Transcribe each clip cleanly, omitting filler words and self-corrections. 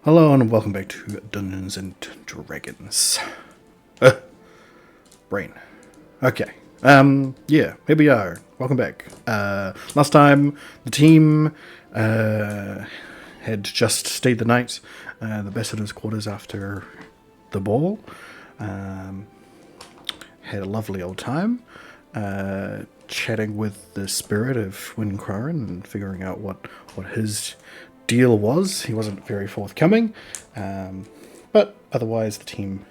Hello and welcome back to Dungeons and Dragons. Brain. Okay. Yeah, here we are. Welcome back. Last time the team had just stayed the night at the ambassador's quarters after the ball. Had a lovely old time. Chatting with the spirit of Windcrarin and figuring out what his deal was. He wasn't very forthcoming, but otherwise the team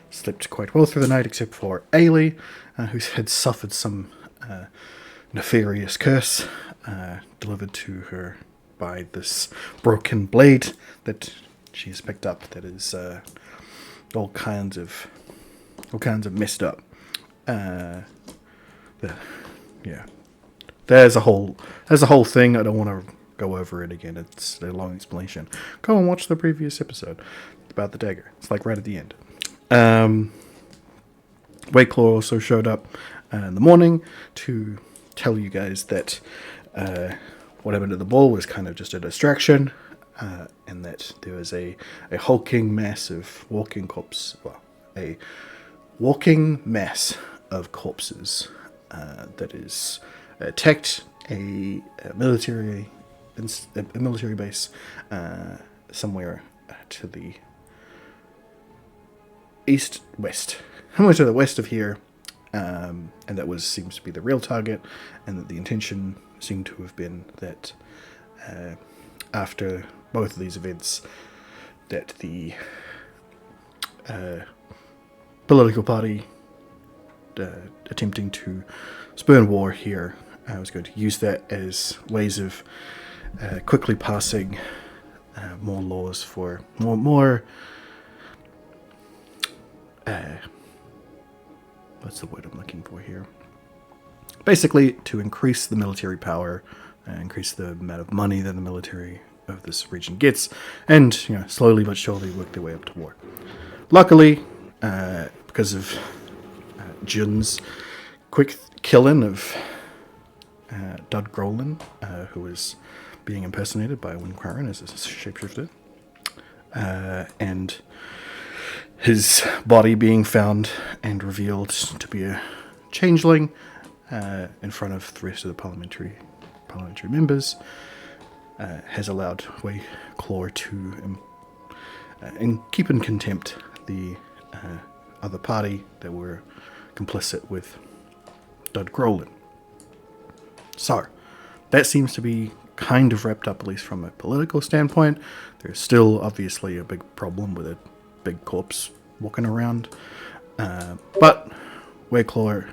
slept quite well through the night, except for Ailey, who had suffered some nefarious curse delivered to her by this broken blade that she's picked up. That is all kinds of messed up. Yeah, there's a whole thing. I don't want to go over it again. It's a long explanation. Go and watch the previous episode about the dagger. It's like right at the end. Wakeclaw also showed up in the morning to tell you guys that what happened to the ball was kind of just a distraction, and that there was a hulking mass of a walking mass of corpses that is attacked a military base somewhere to the west of here, and that seems to be the real target, and that the intention seemed to have been that after both of these events, that the political party attempting to spurn war here, I was going to use that as ways of quickly passing more laws for more what's the word I'm looking for here? Basically, to increase the military power, increase the amount of money that the military of this region gets, and slowly but surely work their way up to war. Luckily, because of Jun's quick killing of Dud Grolin, who was being impersonated by Windcrarin as a shapeshifter, and his body being found and revealed to be a changeling in front of the rest of the parliamentary members, has allowed Wakeclaw to keep in contempt the other party that were complicit with Dud Grolin. So, that seems to be kind of wrapped up, at least from a political standpoint. There's still obviously a big problem with a big corpse walking around. But Wakeclaw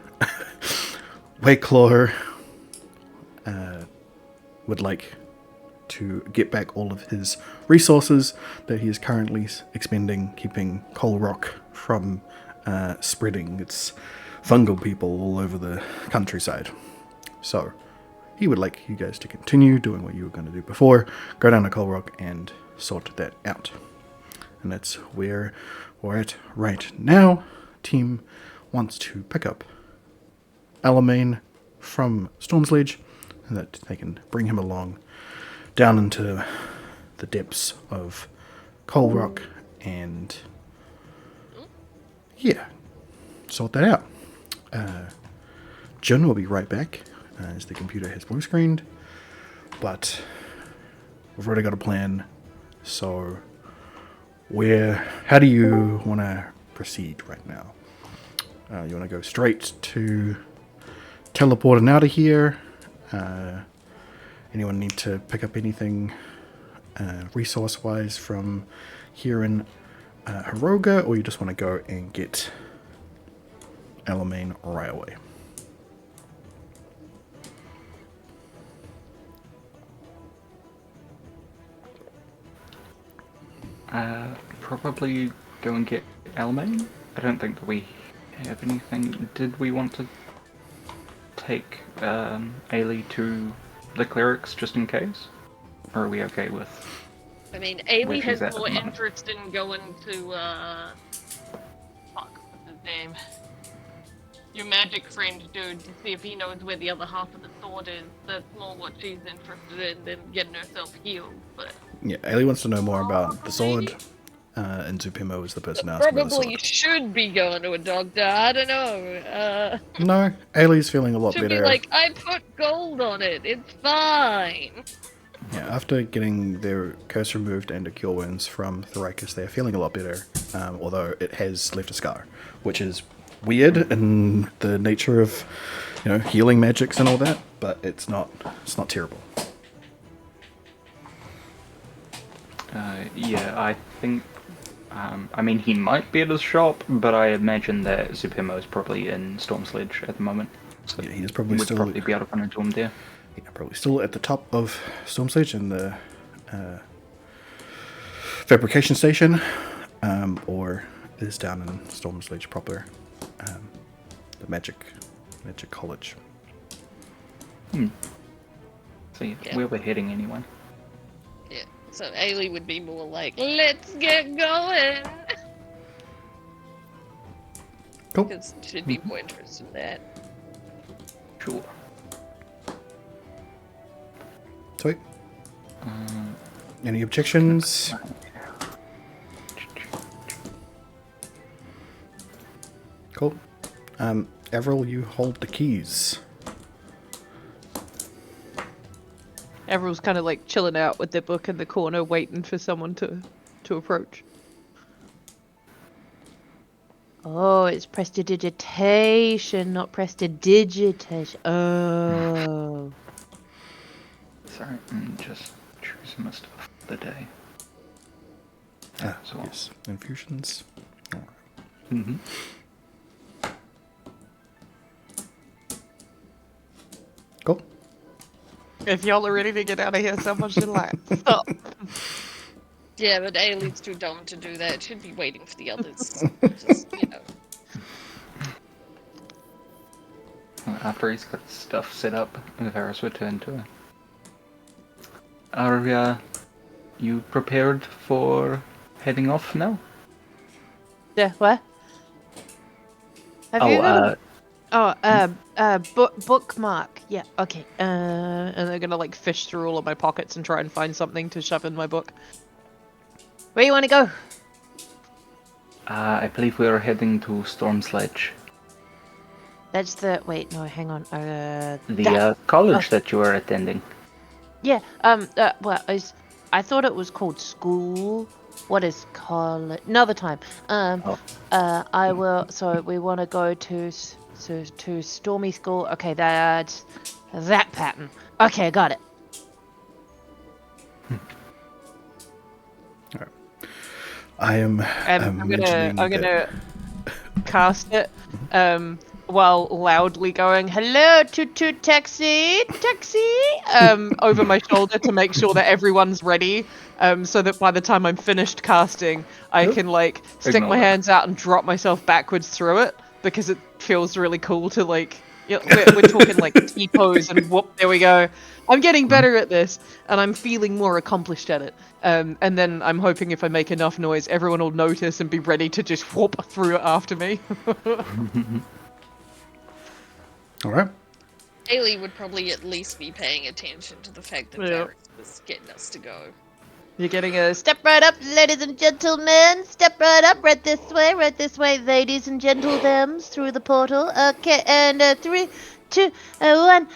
would like to get back all of his resources that he is currently expending, keeping Coal Rock from spreading its fungal people all over the countryside. So, he would like you guys to continue doing what you were going to do before, go down to Coal Rock and sort that out. And that's where we're at right now. Team wants to pick up Alamein from Stormsledge, and that they can bring him along down into the depths of Coal Rock and sort that out. Jun will be right back as the computer has blue screened, but we've already got a plan. So how do you want to proceed right now? You want to go straight to teleporting out of here? Anyone need to pick up anything resource-wise from here in Hiroga, or you just want to go and get Alamein right away? Probably go and get Alamein. I don't think that we have anything. Did we want to take Ailey to the clerics just in case? Or are we okay with... I mean, Ailey has at the more moment? interest in going to, what's his name? Your magic friend dude, to see if he knows where the other half of the sword is. That's more what she's interested in than getting herself healed, but Yeah, Ailey wants to know more about the sword, and Zupimo is the person asking about the Probably sword. should be going to a doctor. I don't know. No, Ailey's feeling a lot Should be better. like, I put gold on it. It's fine. Yeah, after getting their curse removed and a cure wounds from Thoricus, they're feeling a lot better, although it has left a scar, which is weird in the nature of, healing magics and all that, but it's not terrible. Yeah, I think. I mean, he might be at his shop, but I imagine that Zupimo is probably in Storm Sledge at the moment. So Yeah, he is probably we'd still probably be able to run into him there. yeah, probably still at the top of Storm Sledge in the fabrication station, or is down in Storm Sledge proper, the magic college. So Yeah. where we're heading anyway. Yeah. So Ailey would be more like, let's get going. Cool. Because she'd be more interested in that. Sure. Sweet. Any objections? Cool. Avril, you hold the keys. Everyone's kind of like chilling out with their book in the corner, waiting for someone to approach. Oh, it's prestidigitation, not prestidigitation. Oh. Sorry, I'm just choosing my stuff for the day. So- Yes. Infusions. Alright. Mm-hmm. Cool. If y'all are ready to get out of here, someone should like stop. Yeah, but Ailey's too dumb to do that. She'd be waiting for the others. Just, After he's got stuff set up, Varus returned to her. Are you prepared for heading off now? Yeah, what? Have you got bookmark. Yeah, okay. And they're gonna like fish through all of my pockets and try and find something to shove in my book. Where you want to go? I believe we are heading to Storm Sledge. That's the wait. No, hang on. The college that you are attending. Yeah. I thought it was called school. What is college? Another time. I will. So we want to go to Stormy School. Okay, that's that pattern. Okay, got it. Alright. I am. I'm mentioning gonna that- cast it. While loudly going, "Hello, toot toot taxi, taxi," over my shoulder to make sure that everyone's ready, so that by the time I'm finished casting, I can like stick Ignore my that. hands out and drop myself backwards through it, because it feels really cool to like, we're talking like T-pose and whoop, there we go. I'm getting better at this, and I'm feeling more accomplished at it. And then I'm hoping if I make enough noise, everyone will notice and be ready to just whoop through it after me. Alright. Ailey would probably at least be paying attention to the fact that Yeah. Varys was getting us to go. You're getting a step right up, ladies and gentlemen. Step right up, right this way, ladies and gentlemen, through the portal. Okay, and 3, 2, 1.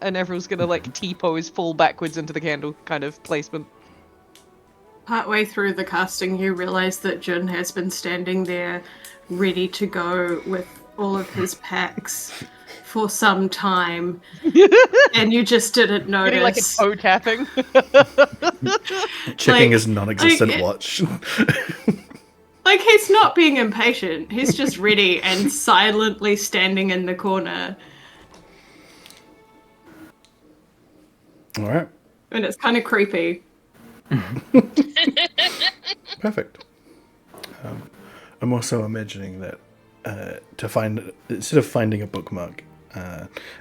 And everyone's gonna like T-pose, fall backwards into the candle kind of placement. Partway through the casting, you realise that Jin has been standing there, ready to go with all of his packs for some time, and you just didn't Getting like a notice. toe tapping. Checking Like- his non-existent like- watch. Like, he's not being impatient. He's just ready and silently standing in the corner. Alright. And it's kind of creepy. Perfect. I'm also imagining that instead of finding a bookmark,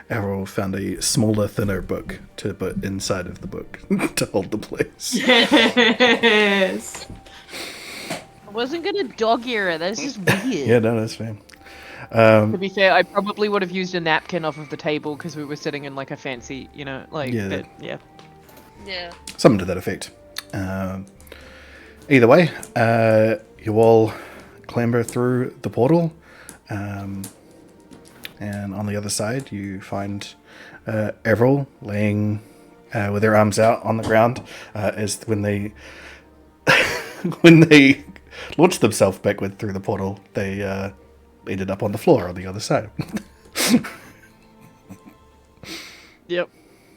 Errol found a smaller, thinner book to put inside of the book to hold the place. Yes. I wasn't gonna dog ear it. That's just weird. Yeah, no, that's fine. To be fair, I probably would have used a napkin off of the table because we were sitting in like a fancy, Yeah. but yeah. Yeah. Something to that effect. Either way, you all clamber through the portal, and on the other side you find Everil laying with their arms out on the ground, as when they when they launched themselves backward through the portal, they ended up on the floor on the other side. Yep.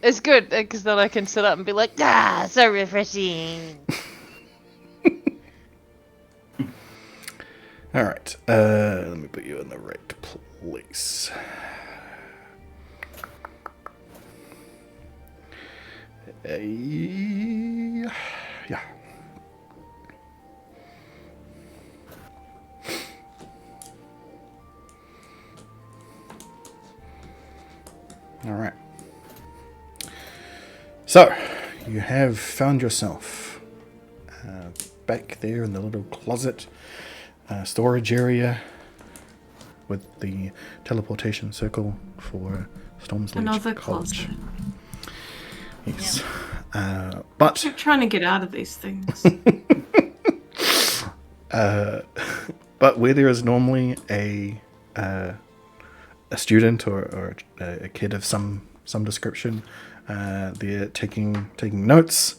It's good because then I can sit up and be like, ah, so refreshing. All right, let me put you in the right place. Yeah. All right. So, you have found yourself back there in the little closet storage area with the teleportation circle for Storm's Ledge Another College. closet. Yes. But I'm trying to get out of these things. but where there is normally a student or a kid of some description, they're taking notes.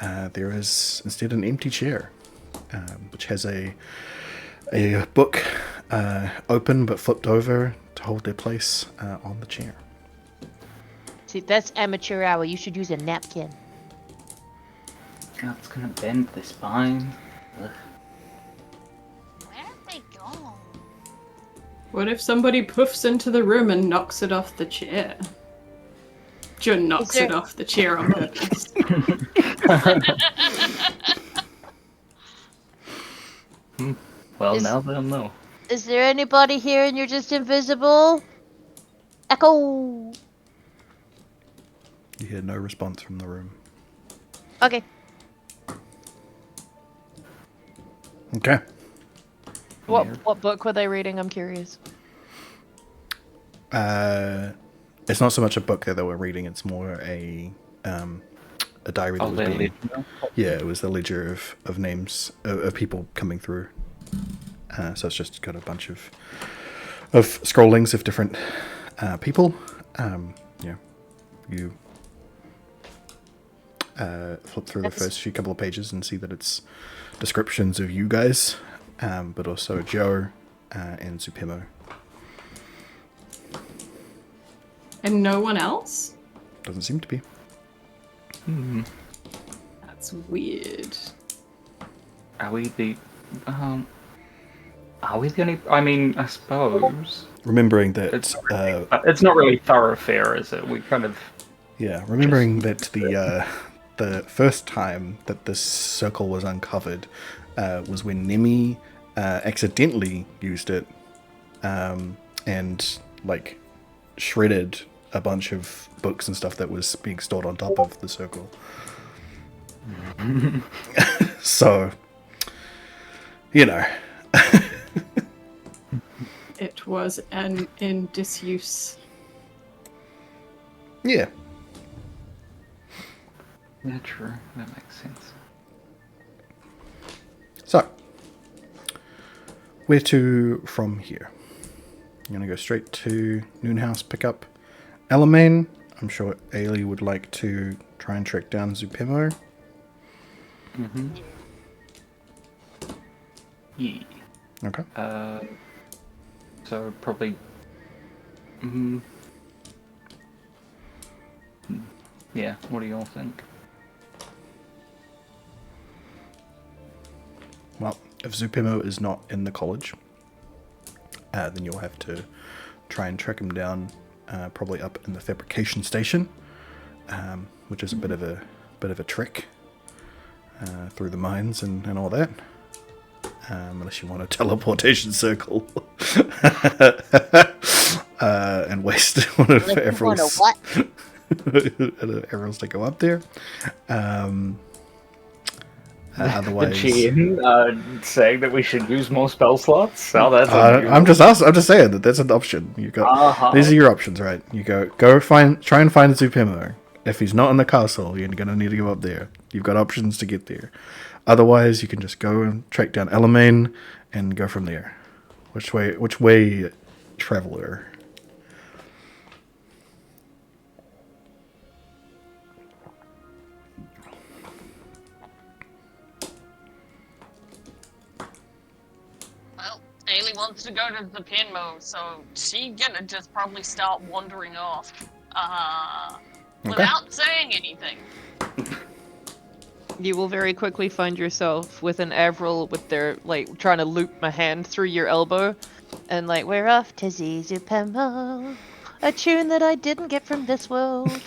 There is instead an empty chair, which has a book open but flipped over to hold their place on the chair. See, that's amateur hour. You should use a napkin. That's gonna bend the spine. Ugh. Where have they gone? What if somebody poofs into the room and knocks it off the chair? Jun knocks it off the chair on purpose. Well, now they'll know. Is there anybody here and you're just invisible? Echo! You hear no response from the room. Okay. Okay. What book were they reading? I'm curious. It's not so much a book that they were reading; it's more a diary that was being. Yeah, it was the ledger of names of people coming through. So it's just got a bunch of scrollings of different people. Yeah, you flip through the first few couple of pages and see that it's descriptions of you guys, but also Joe and Zupimo. And no one else? Doesn't seem to be. That's weird. Are we the only? I mean, I suppose. Remembering that It's not really thoroughfare, is it? We kind of. Yeah, remembering that the first time that this circle was uncovered was when Nemi accidentally used it and like shredded a bunch of books and stuff that was being stored on top of the circle. So, you know. It was in disuse. Yeah. Yeah, true. That makes sense. So, where to from here? I'm going to go straight to Noonhouse, pick up Elamane. I'm sure Ailey would like to try and track down Zupimo. Mm-hmm. Yeah. Okay. So probably. Yeah. What do you all think? Well, if Zupimo is not in the college, then you'll have to try and track him down, probably up in the fabrication station, which is a bit of a trek through the mines and all that. Unless you want a teleportation circle and waste one of Everill's to go up there. Otherwise, saying that we should use more spell slots. Oh, that's. I'm just saying that that's an option. You got these are your options, right? You try and find Zupimo. If he's not in the castle, you're going to need to go up there. You've got options to get there. Otherwise, you can just go and track down Elamane and go from there. Which way, traveler? Well, Ailey wants to go to the Pinmo, so she's gonna just probably start wandering off. Without saying anything. You will very quickly find yourself with an Avril with their, like, trying to loop my hand through your elbow. And, like, we're off to Zizupemo, a tune that I didn't get from this world.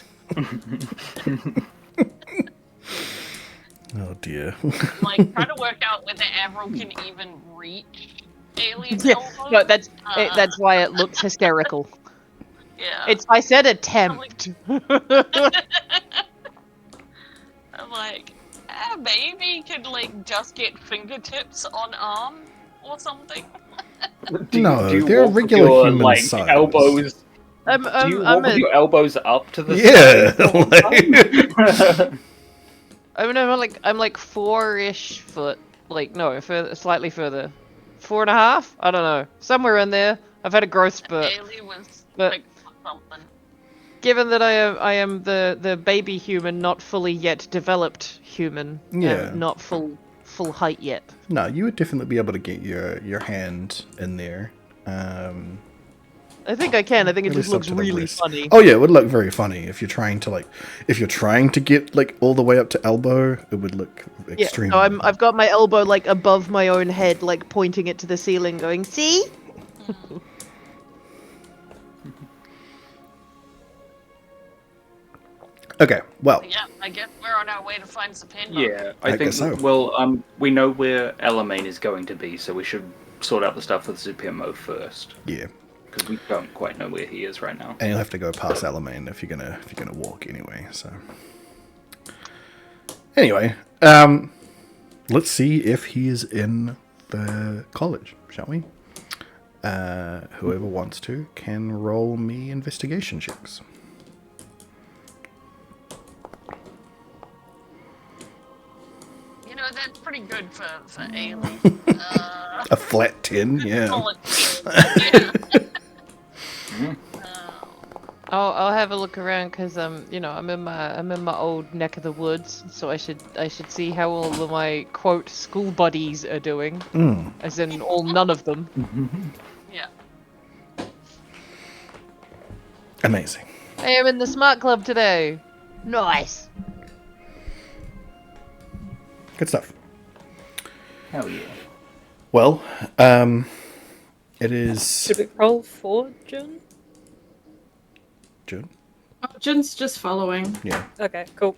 Oh dear. Like, trying to work out whether Avril can even reach Ailey's Yeah, elbow. no, that's why it looks hysterical. Yeah. I said attempt. I'm like, maybe could, like, just get fingertips on arm or something. No, they're walk with regular your, human like, size. elbows. Do you walk with your elbows up to the side? Yeah. I mean, I'm like 4-ish foot. Like, no, slightly further. 4.5? I don't know. Somewhere in there. I've had a growth spurt. Ailey was But- like something. Given that I am the baby human, not fully yet developed human, Yeah. not full height yet. No, you would definitely be able to get your hand in there. I think I can. I think it At just least up looks to the really wrist. funny. Oh yeah, it would look very funny if you're trying to get like all the way up to elbow. It would look Yeah, extremely. no, I've got my elbow like above my own head, like pointing it to the ceiling, going, "See." Okay, well, Yeah, I guess we're on our way to find Zapinmo. Yeah, I I think guess so. Well, we know where Elamane is going to be, so we should sort out the stuff with Zupirmo first, yeah, because we don't quite know where he is right now. and you'll have to go past Elamane if you're gonna walk anyway. So, anyway, let's see if he is in the college, shall we? Whoever wants to can roll me investigation checks. You know, that's pretty good for Ailey. A flat 10, yeah. Solid 10. Yeah. I'll have a look around because I'm in my old neck of the woods, so I should see how all of my quote school buddies are doing, as in none of them. Yeah. Amazing. I am in the smart club today. Nice. Good stuff. Hell yeah. Well, it is Should we roll for June? June. Jin's just following. Yeah. Okay, cool.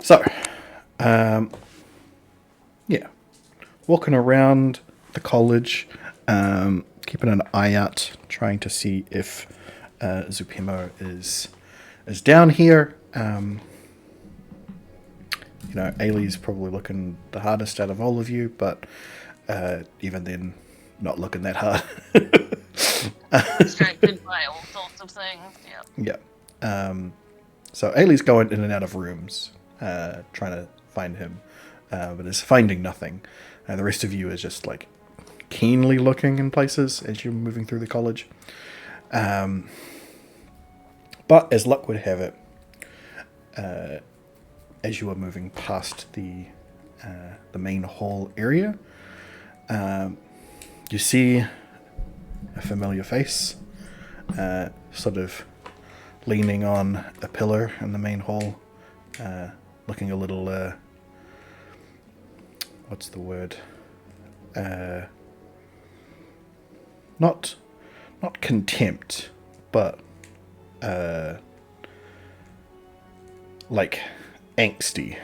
So, yeah, walking around the college, keeping an eye out, trying to see if Zupimo is down here. You know, Ailey's probably looking the hardest out of all of you, but even then, not looking that hard. Distracted by all sorts of things. Yeah. Yeah. So Ailey's going in and out of rooms, trying to find him, but is finding nothing. The rest of you is just like keenly looking in places as you're moving through the college. But as luck would have it, as you are moving past the main hall area, you see a familiar face, sort of leaning on a pillar in the main hall, looking a little, what's the word? Not contempt, but like angsty.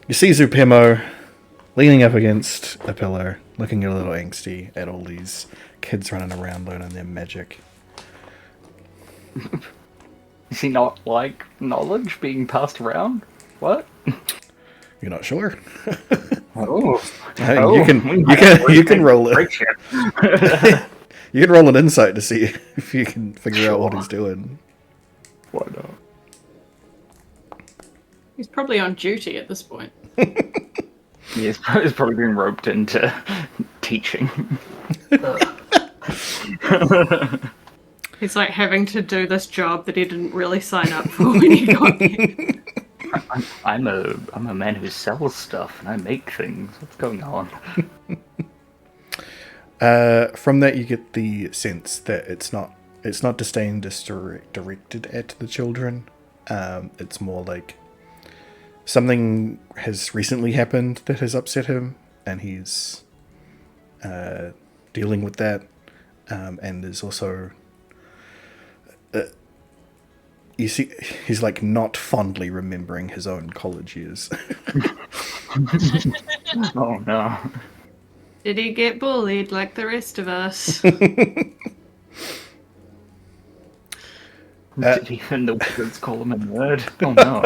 You see Zupimo leaning up against a pillar, looking a little angsty at all these kids running around learning their magic. Is he not like knowledge being passed around? What? You're not sure? Oh, Hey, you can roll it. You can roll an insight to see if you can figure out what he's doing. Why not? He's probably on duty at this point. He's probably being roped into teaching. He's like having to do this job that he didn't really sign up for when he got here. I'm a man who sells stuff and I make things. What's going on? From that, you get the sense that it's not disdain directed at the children. It's more like something has recently happened that has upset him, and he's dealing with that, and is also you see he's like not fondly remembering his own college years. Oh no. Did he get bullied like the rest of us? Did even the wizards call him a nerd? Oh no.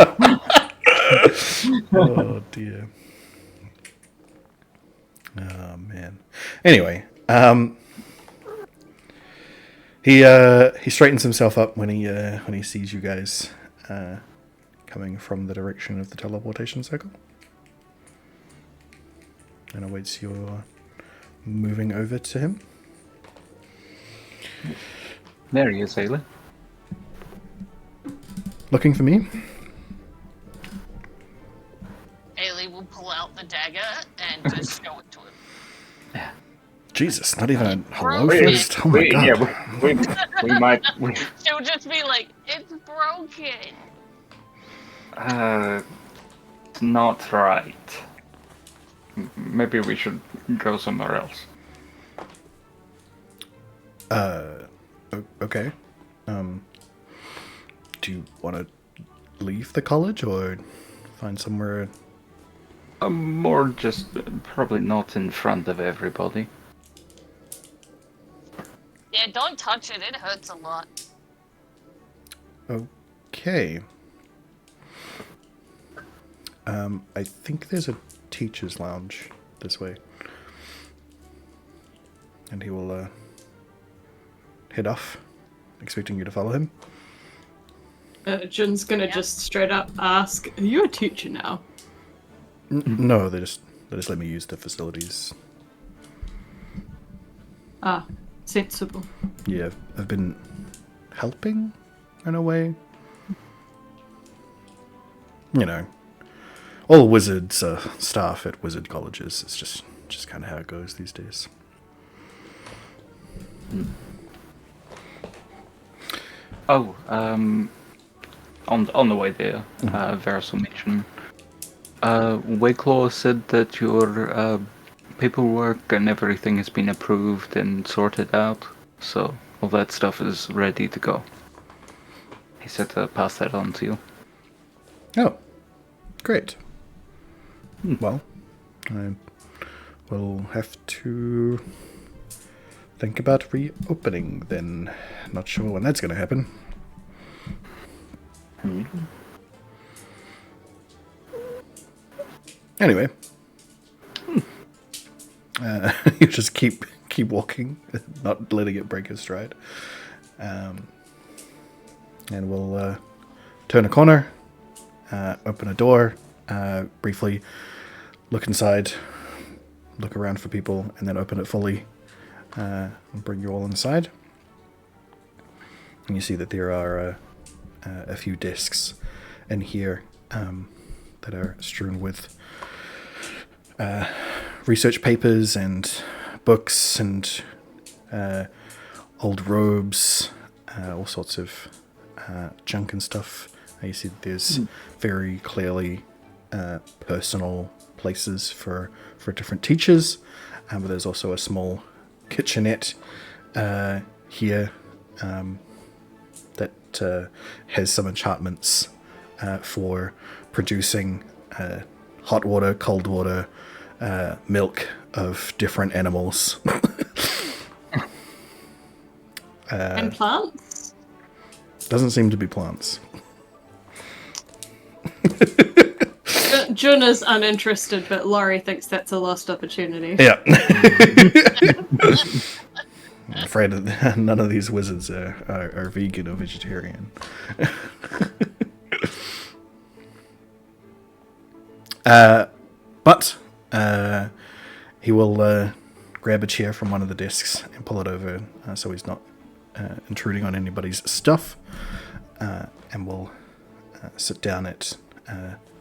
Oh dear. Oh man. Anyway, he straightens himself up when he sees you guys coming from the direction of the teleportation circle, and awaits your moving over to him. There he is, Haley. Looking for me? Ailey will pull out the dagger and just show it to him. Jesus, not even a hello Wait, first? Oh my god. Yeah, we might. She'll just be like, it's broken. It's not right. Maybe we should go somewhere else. Okay. Do you want to leave the college or find somewhere? More just probably not in front of everybody. Yeah, don't touch it. It hurts a lot. Okay. I think there's a teacher's lounge this way. And he will head off, expecting you to follow him. Jun's gonna just straight up ask, are you a teacher now? No, they just let me use the facilities. Ah, sensible. Yeah, I've been helping in a way. You know, all wizards staff at wizard colleges. It's just kind of how it goes these days. Oh, on the way there, Varys will mention. Wayclaw said that your paperwork and everything has been approved and sorted out, so all that stuff is ready to go. He said to pass that on to you. Oh, great. Well, I will have to think about reopening then. Not sure when that's going to happen. Anyway, you just keep walking, not letting it break his stride, and we'll turn a corner, open a door, briefly look inside, look around for people, and then open it fully, and bring you all inside. And you see that there are a few desks in here that are strewn with research papers and books and old robes, all sorts of junk and stuff. You see that there's very clearly personal places for different teachers, but there's also a small kitchenette here that has some enchantments for producing hot water, cold water, milk of different animals. And plants? Doesn't seem to be plants. Jun is uninterested, but Laurie thinks that's a lost opportunity. Yeah. I'm afraid that none of these wizards are vegan or vegetarian. But he will grab a chair from one of the desks and pull it over so he's not intruding on anybody's stuff, and will sit down at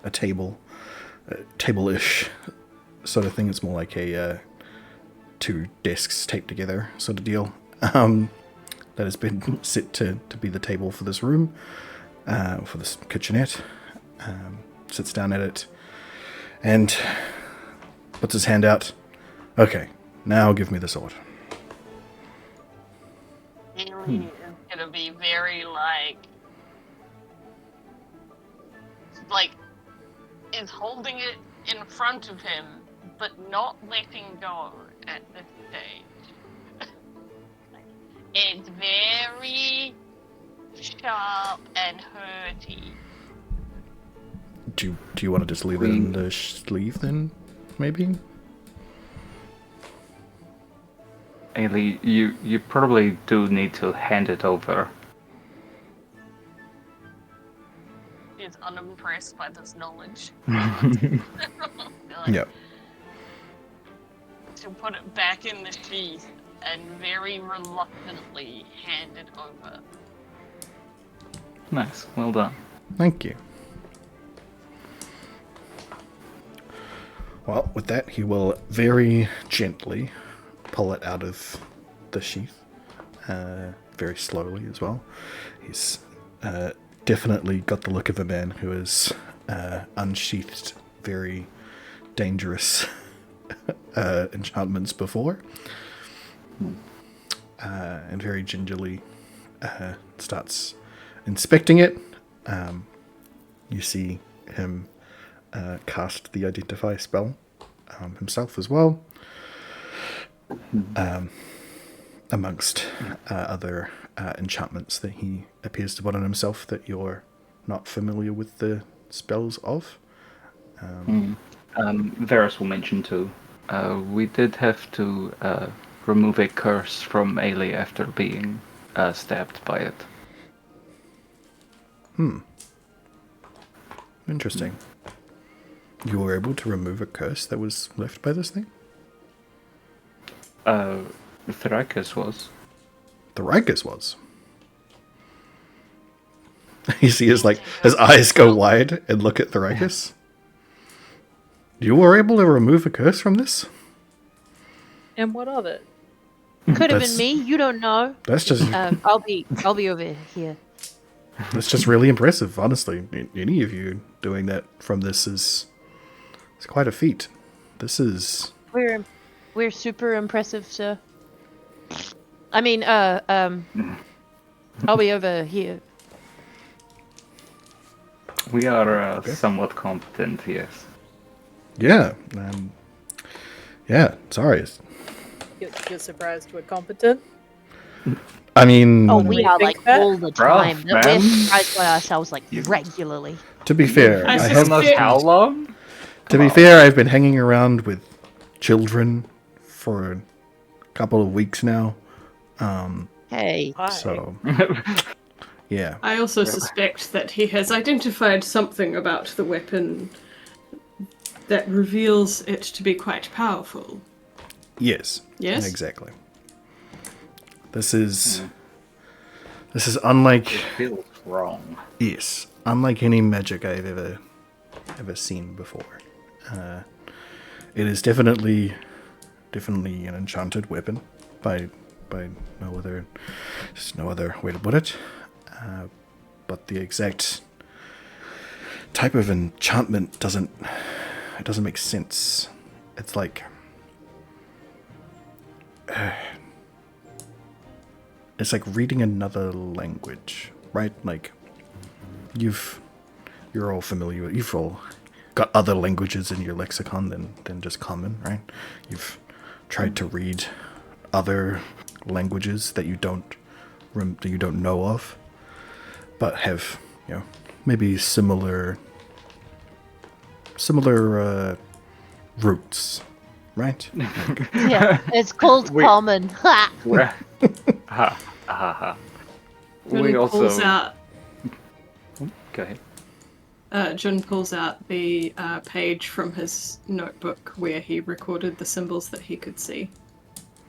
a table-ish sort of thing. It's more like a two desks taped together sort of deal that has been set to be the table for this room, for this kitchenette. Sits down at it and puts his hand out. Okay, now give me the sword. Haley is gonna be very like is holding it in front of him, but not letting go at this stage. It's very sharp and hurty. Do you want to just leave it in the sleeve then, maybe? Ailey, you probably do need to hand it over. Is unimpressed by this knowledge. Yep. To put it back in the sheath and very reluctantly hand it over. Nice, well done. Thank you. Well, with that, he will very gently pull it out of the sheath, very slowly as well. He's definitely got the look of a man who has unsheathed very dangerous enchantments before, and very gingerly starts inspecting it. You see him cast the Identify spell himself as well, amongst other enchantments that he appears to put on himself that you're not familiar with the spells of. Varus will mention too. We did have to remove a curse from Ailey after being stabbed by it. Interesting. You were able to remove a curse that was left by this thing? Thrakus was. The Rikus was. You see his eyes go wide and look at the Rikus. You were able to remove a curse from this? And what of it? Could have That's- been me. You don't know. That's just I'll be over here. that's just really impressive, honestly. Any of you doing that from this is quite a feat. This is We're super impressive, sir. I mean, I'll be over here. We are somewhat competent, yes. yeah. Sorry. You're surprised we're competent? I mean, Oh, we are like think that? all the time. Rough, We're man. surprised by ourselves like regularly. to be fair, I I suspect- have. How long? To be fair, I've been hanging around with children for a couple of weeks now. Hey. Hi. So, yeah. I also suspect that he has identified something about the weapon that reveals it to be quite powerful. Yes. Yes? Exactly. This is unlike It feels wrong. yes, unlike any magic I've ever seen before. It is definitely an enchanted weapon by no other way to put it. But the exact type of enchantment doesn't make sense. It's like it's like reading another language, right? Like you're all familiar with, you've all got other languages in your lexicon than just common, right? You've tried to read other languages that you don't know of, but have, maybe similar roots right? Yeah, it's called We- common. Ha! We're- ha ha ha. Jun We pulls also. out. Go ahead. Jun pulls out the page from his notebook where he recorded the symbols that he could see,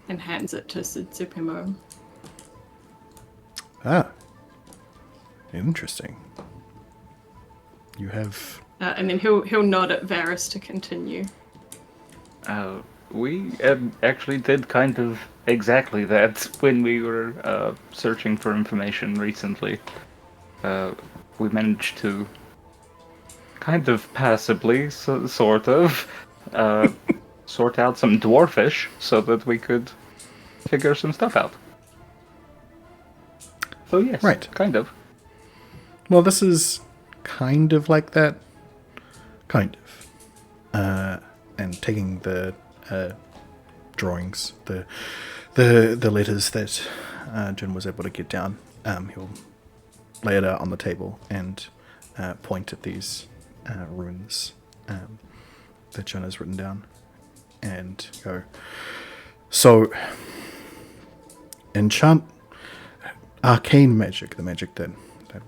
and hands it to Sutsupimo. Ah, interesting. You have. And then he'll nod at Varys to continue. We actually did kind of exactly that when we were searching for information recently. We managed to kind of passably, sort of, sort out some dwarfish so that we could figure some stuff out. So yes, Right. kind of. Well, this is kind of like that. Kind of. And taking the drawings, the letters that Jin was able to get down, he'll lay it out on the table and point at these runes that Jin has written down and go, so, arcane magic, the magic that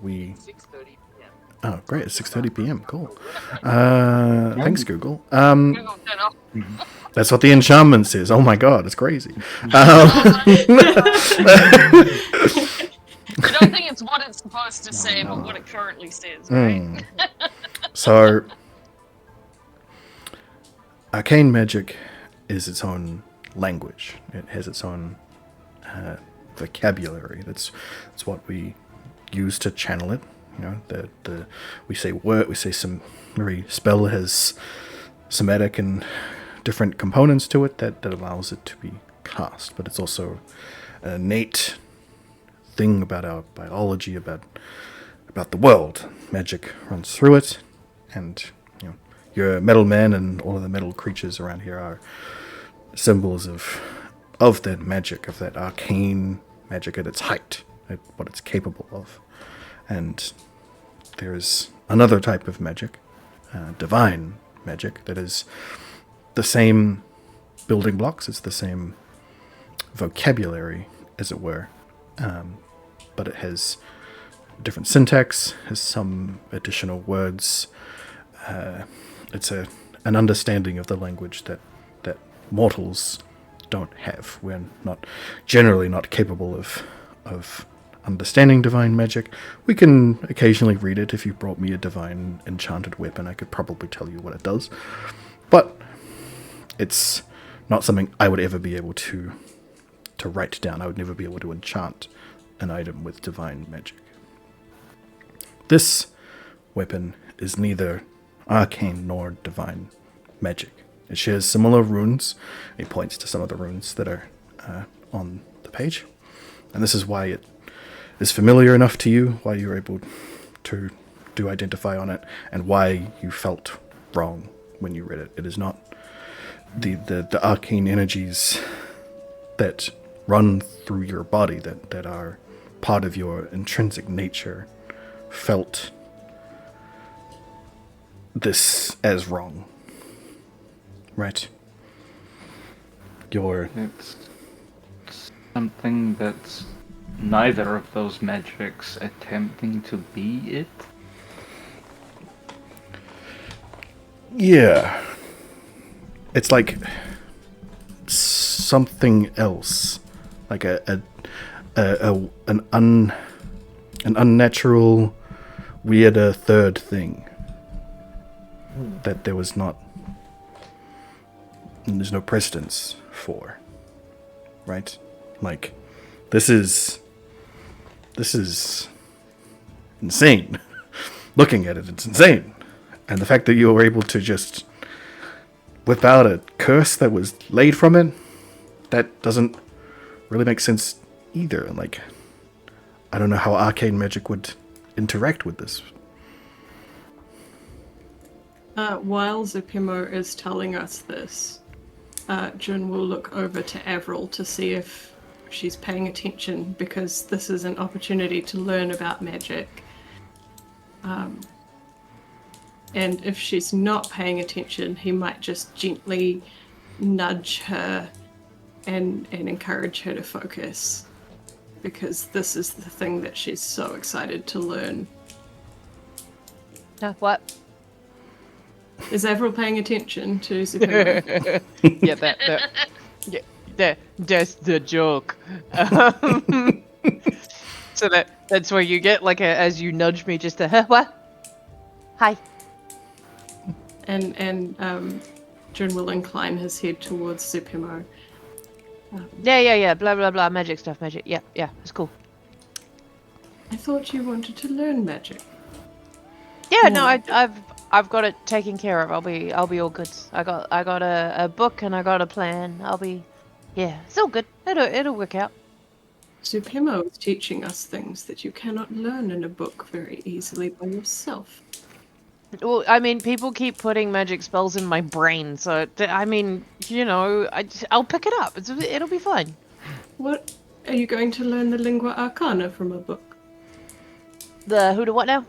we... 6:30 p.m. Oh, great, it's 6:30 p.m, cool. Thanks, Google. Google dinner. That's what the enchantment says. Oh my god, it's crazy. I don't think it's what it's supposed to say, but what it currently says, right? So, arcane magic is its own language. It has its own vocabulary. That's what we use to channel it. You know, we say word, we say some every spell has somatic and different components to it that allows it to be cast. But it's also an innate thing about our biology, about the world. Magic runs through it, and you know, your metal man and all of the metal creatures around here are symbols of that magic, of that arcane magic at its height, at what it's capable of. And there's another type of magic, divine magic, that is the same building blocks, it's the same vocabulary, as it were, but it has different syntax, has some additional words. It's an understanding of the language that mortals don't have. We're generally not capable of understanding divine magic. We can occasionally read it. If you brought me a divine enchanted weapon, I could probably tell you what it does. But it's not something I would ever be able to write down. I would never be able to enchant an item with divine magic. This weapon is neither arcane nor divine magic. It shares similar runes. It points to some of the runes that are on the page. And this is why it is familiar enough to you, why you're able to identify on it, and why you felt wrong when you read it. It is not the arcane energies that run through your body, that are part of your intrinsic nature, felt this as wrong. Right? It's something that's neither of those magics attempting to be it. Yeah. It's like something else. Like an unnatural, weirder third thing. That there's no precedence for. Right? Like, this is insane. Looking at it, it's insane. And the fact that you were able to just whip out a curse that was laid from it, that doesn't really make sense either. And like, I don't know how arcane magic would interact with this. While Zupimo is telling us this, Jun will look over to Avril to see if she's paying attention, because this is an opportunity to learn about magic. And if she's not paying attention, he might just gently nudge her and encourage her to focus, because this is the thing that she's so excited to learn. What? Is Avril paying attention to Zucchero? Yeah, that's the joke. So that's where you get like as you nudge me, just a what? Hi. And Jun will incline his head towards Zucchero. Yeah. Blah blah blah. Magic stuff. Magic. Yeah. It's cool. I thought you wanted to learn magic. Yeah. More. No, I've got it taken care of. I'll be all good. I got a book and I got a plan. It's all good. It'll work out. Zucchero is teaching us things that you cannot learn in a book very easily by yourself. Well, I mean, people keep putting magic spells in my brain, so I mean, I'll pick it up. It'll be fine. What? Are you going to learn the lingua arcana from a book? The who to what now?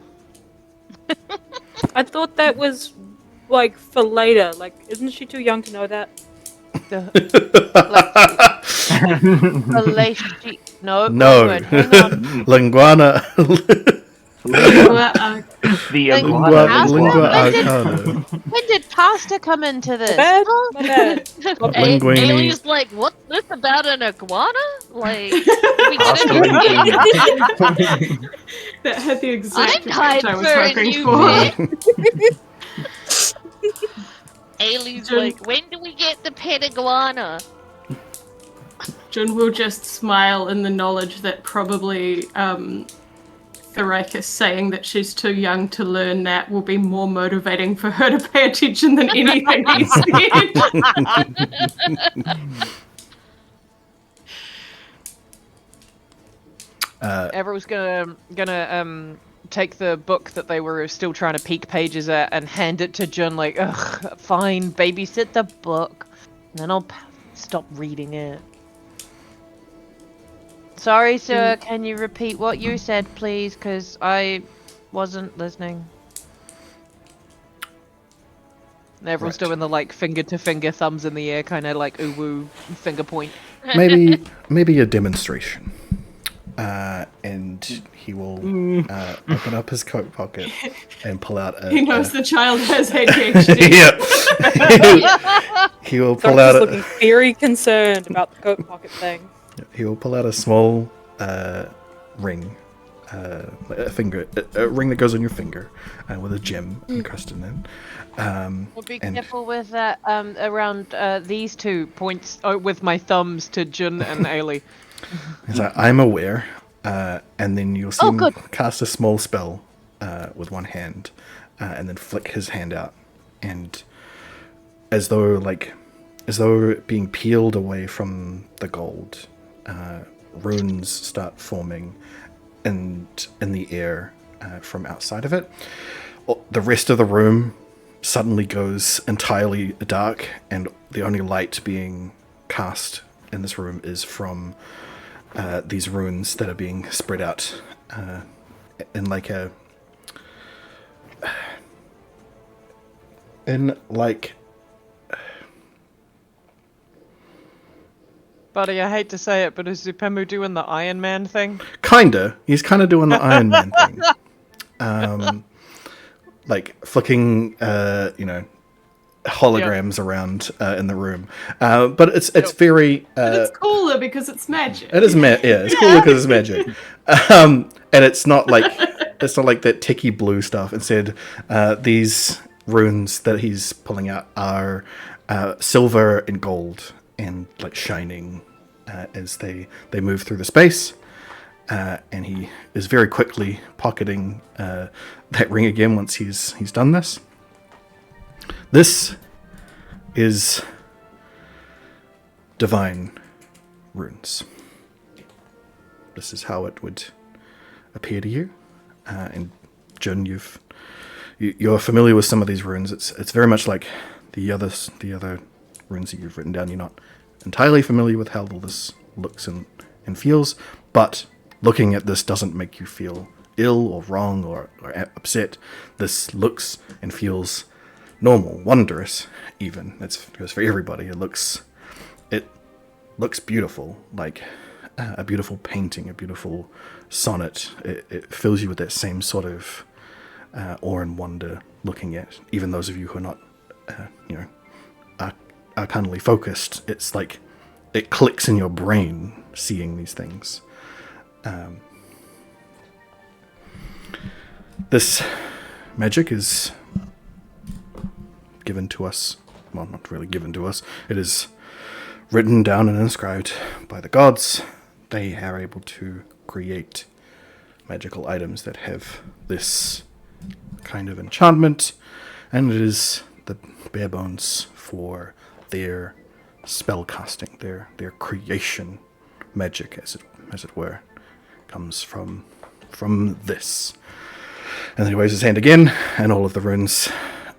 I thought that was like for later. Like, isn't she too young to know that? No. Wait, hang on. Linguana. Lingua arcana. When did pasta come into this? My bad. Linguini. Ailey's like, what's this about an iguana? Like, we get it? That had the exact I'm effect I was hyped hoping for a for. Ailey's like, when do we get the pet iguana? Jun will just smile in the knowledge that probably Thorikis saying that she's too young to learn that will be more motivating for her to pay attention than anything he said. Everyone's gonna take the book that they were still trying to peek pages at and hand it to Jun, like, ugh, fine, babysit the book, and then I'll stop reading it. Sorry, sir, can you repeat what you said, please? Because I wasn't listening. And everyone's doing the, like, finger-to-finger, thumbs in the air, kind of like ooh-woo finger point. Maybe a demonstration. And he will open up his coat pocket and pull out a... He knows the child has ADHD. Yeah. He will pull Thorikis out looking very concerned about the coat pocket thing. He will pull out a small ring, a ring that goes on your finger, with a gem encrusted in it. Well, be careful with that around these 2 points with my thumbs to Jun and Ailey. He's like, I'm aware, and then you'll see him cast a small spell with one hand, and then flick his hand out, and as though being peeled away from the gold, runes start forming in the air from outside of it. The rest of the room suddenly goes entirely dark, and the only light being cast in this room is from these runes that are being spread out in Buddy, I hate to say it, but is Zupemu doing the Iron Man thing? Kinda. He's kind of doing the Iron Man thing. Like flicking, holograms around in the room. But it's very... But it's cooler because it's magic. It is it's cooler because it's magic. And it's not like that techie blue stuff. Instead, these runes that he's pulling out are silver and gold, and like shining as they move through the space, and he is very quickly pocketing that ring again once he's done this. This is divine runes. This is how it would appear to you, and Jun, you're familiar with some of these runes. It's very much like the other runes that you've written down. You're not entirely familiar with how all this looks and feels, but looking at this doesn't make you feel ill or wrong or upset. This looks and feels normal, wondrous, even. It goes for everybody. It looks beautiful, like a beautiful painting, a beautiful sonnet. It fills you with that same sort of awe and wonder looking at, even those of you who are not, are cunningly focused. It's like it clicks in your brain seeing these things. This magic is given to us. Well, not really given to us. It is written down and inscribed by the gods. They are able to create magical items that have this kind of enchantment, and it is the bare bones for their spell casting, their creation magic, as it were, comes from this. And then he waves his hand again, and all of the runes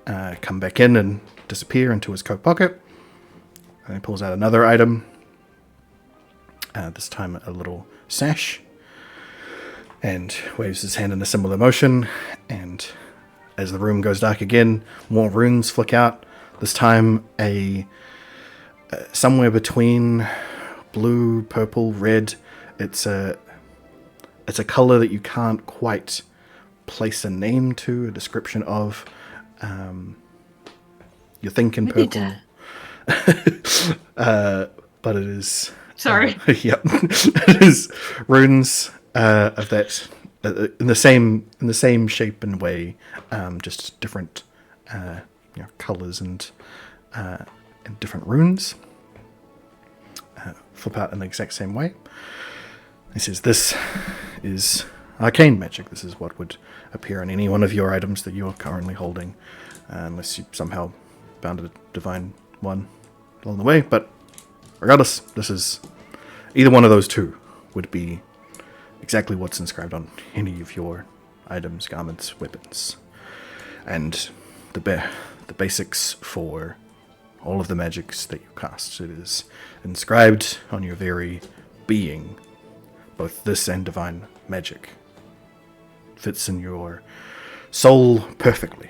come back in and disappear into his coat pocket. And he pulls out another item, this time a little sash, and waves his hand in a similar motion. And as the room goes dark again, more runes flick out. This time somewhere between blue, purple, red. It's a color that you can't quite place a name to, a description of. You're thinking purple. But it is... Sorry. Yep. It is runes of that... in the same shape and way, just different colors and different runes. Flip out in the exact same way. He says, this is arcane magic. This is what would appear on any one of your items that you are currently holding, unless you somehow found a divine one along the way. But regardless, this is either one of those two would be exactly what's inscribed on any of your items, garments, weapons. And the basics for all of the magics that you cast. It is inscribed on your very being. Both this and divine magic fits in your soul perfectly.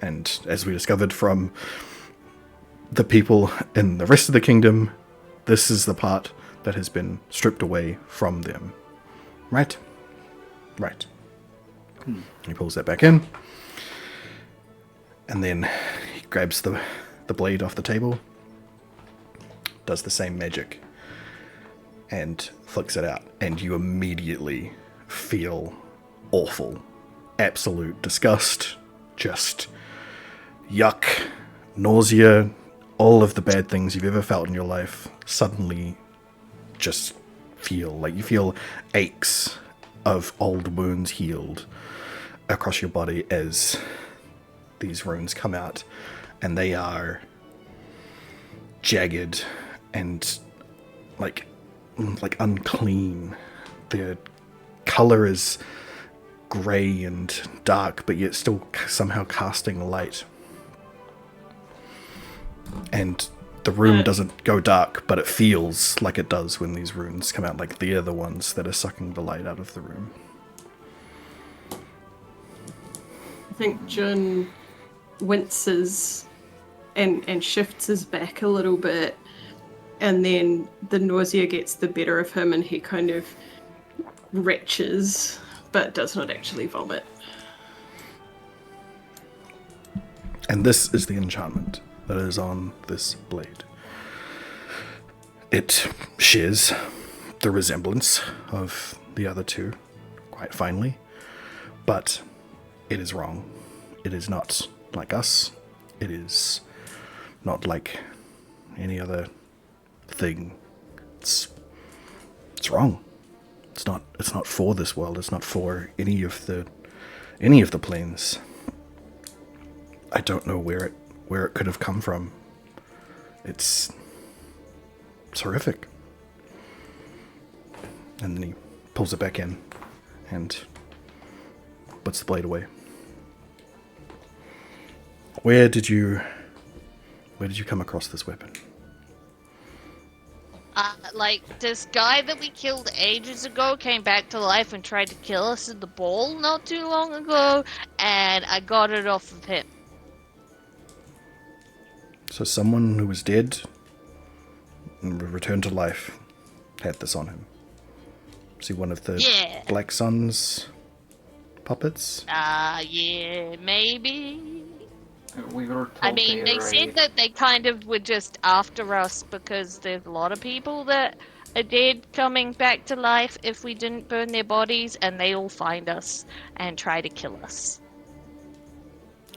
And as we discovered from the people in the rest of the kingdom, this is the part that has been stripped away from them. Right? Right. He pulls that back in. And then he grabs the blade off the table, does the same magic, and flicks it out. And you immediately feel awful. Absolute disgust. Just yuck, nausea, all of the bad things you've ever felt in your life suddenly just you feel aches of old wounds healed across your body as these runes come out, and they are jagged and like unclean. Their color is grey and dark, but yet still somehow casting light. And the room doesn't go dark, but it feels like it does when these runes come out, like they're the ones that are sucking the light out of the room. I think Jun winces and shifts his back a little bit, and then the nausea gets the better of him and he kind of retches, but does not actually vomit. And this is the enchantment that is on this blade. It shares the resemblance of the other two quite finely, but it is wrong. It is not like us. It is not like any other thing. It's wrong. It's not for this world. It's not for any of the planes. I don't know where it could have come from. It's horrific. And then he pulls it back in and puts the blade away. Where did you come across this weapon? Like, this guy that we killed ages ago came back to life and tried to kill us in the bowl not too long ago, and I got it off of him. So someone who was dead and returned to life had this on him. See one of the Yeah. Black Sun's puppets? Yeah, maybe. We were told I mean, they said that they kind of were just after us because there's a lot of people that are dead coming back to life if we didn't burn their bodies, and they all find us and try to kill us.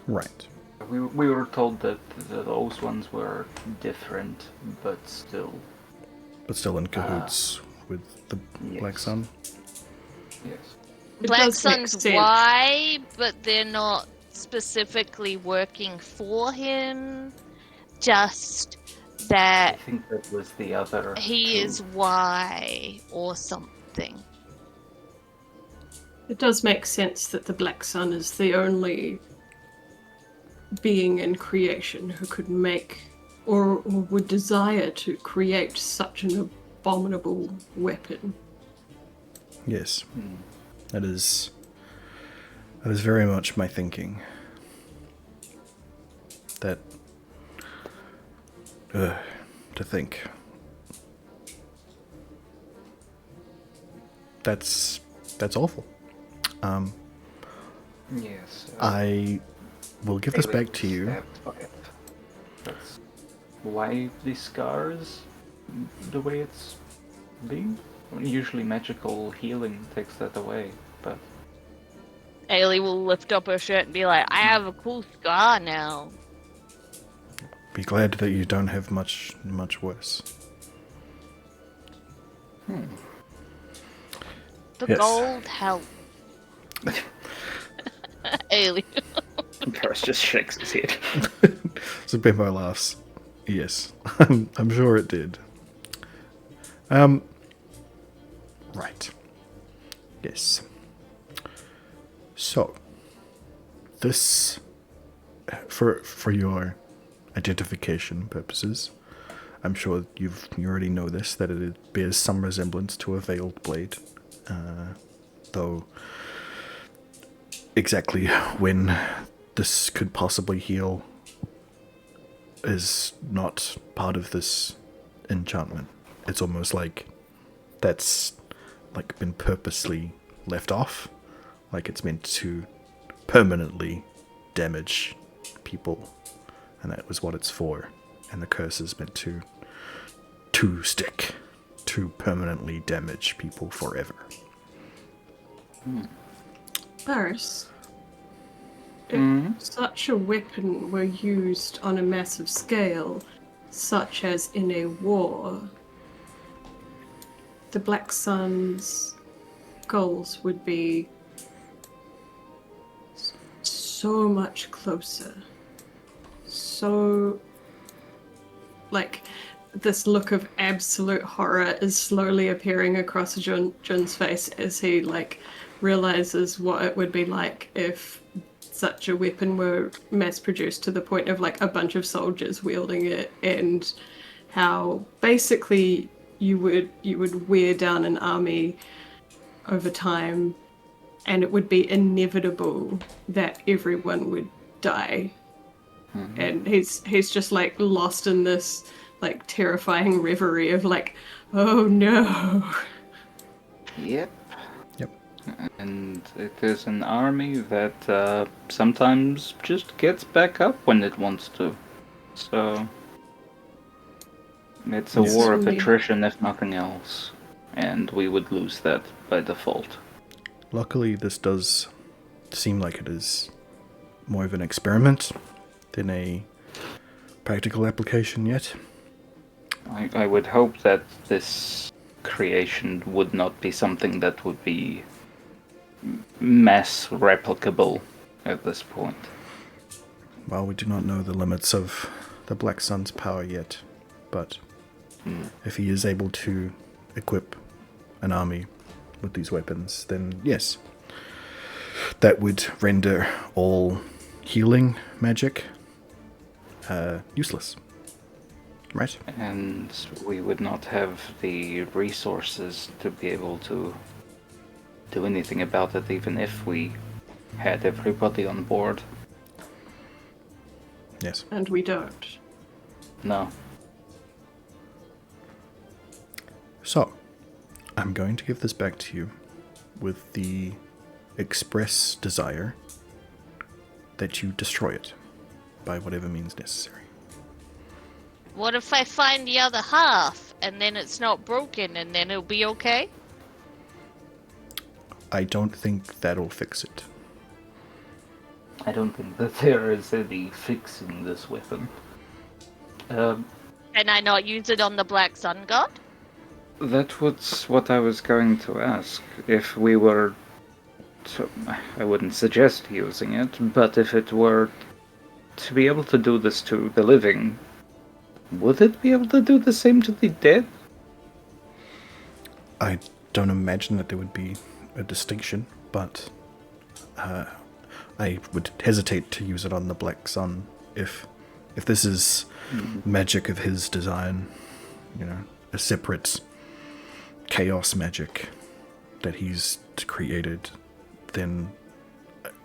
Right. We were told that those ones were different, but still. But still in cahoots with the yes. Black Sun? Yes. It Black does make Sun's sense. why, but they're not specifically working for him. Just I that think that was the other. he two. is why or something. It does make sense that the Black Sun is the only being in creation who could make or would desire to create such an abominable weapon. Yes. That is very much my thinking. That to think. That's awful. Yes. I will give this back to you. That's why the scars, the way it's been. Usually magical healing takes that away, but Ailey will lift up her shirt and be like, I have a cool scar now. Be glad that you don't have much worse. The Yes. gold help. Ailey. Paris just shakes his head. So Bimbo laughs. Yes, I'm sure it did. Right. Yes. So, this, for your identification purposes, I'm sure you already know this, that it bears some resemblance to a veiled blade, though exactly when this could possibly heal is not part of this enchantment. It's almost like that's like been purposely left off, like it's meant to permanently damage people, and that was what it's for. And the curse is meant to stick, to permanently damage people forever. Paris, if such a weapon were used on a massive scale, such as in a war, the Black Sun's goals would be so much closer. So, like, this look of absolute horror is slowly appearing across Jun's face as he, like, realizes what it would be like if such a weapon were mass-produced to the point of, like, a bunch of soldiers wielding it, and how basically you would wear down an army over time, and it would be inevitable that everyone would die. And he's just like lost in this like terrifying reverie of like, oh no. Yep. Yep. And it is an army that sometimes just gets back up when it wants to. So it's a Yes. war of attrition, if nothing else. And we would lose that by default. Luckily, this does seem like it is more of an experiment than a practical application yet. I would hope that this creation would not be something that would be mass replicable at this point. Well, we do not know the limits of the Black Sun's power yet, but if he is able to equip an army with these weapons, then yes, that would render all healing magic useless. Right. And we would not have the resources to be able to do anything about it, even if we had everybody on board. Yes. And we don't. No. So, I'm going to give this back to you with the express desire that you destroy it by whatever means necessary. What if I find the other half and then it's not broken and then it'll be okay? I don't think that'll fix it. I don't think that there is any fixing this weapon. Can I not use it on the Black Sun God? That was what I was going to ask. If we were to, I wouldn't suggest using it, but if it were to be able to do this to the living, would it be able to do the same to the dead? I don't imagine that there would be a distinction, but I would hesitate to use it on the Black Sun if this is magic of his design, you know, a separate chaos magic that he's created, then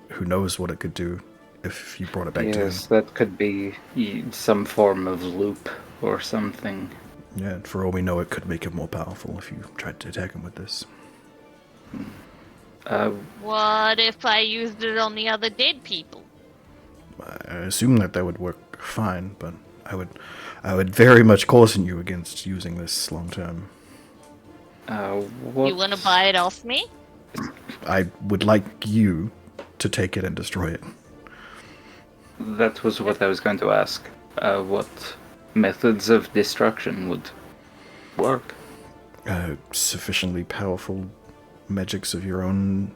who knows what it could do if you brought it back to him. Yes, that could be some form of loop or something. Yeah, for all we know, it could make him more powerful if you tried to attack him with this. What if I used it on the other dead people? I assume that would work fine, but I would very much caution you against using this long term. What? You want to buy it off me? I would like you to take it and destroy it. That was what I was going to ask. What methods of destruction would work? Sufficiently powerful magics of your own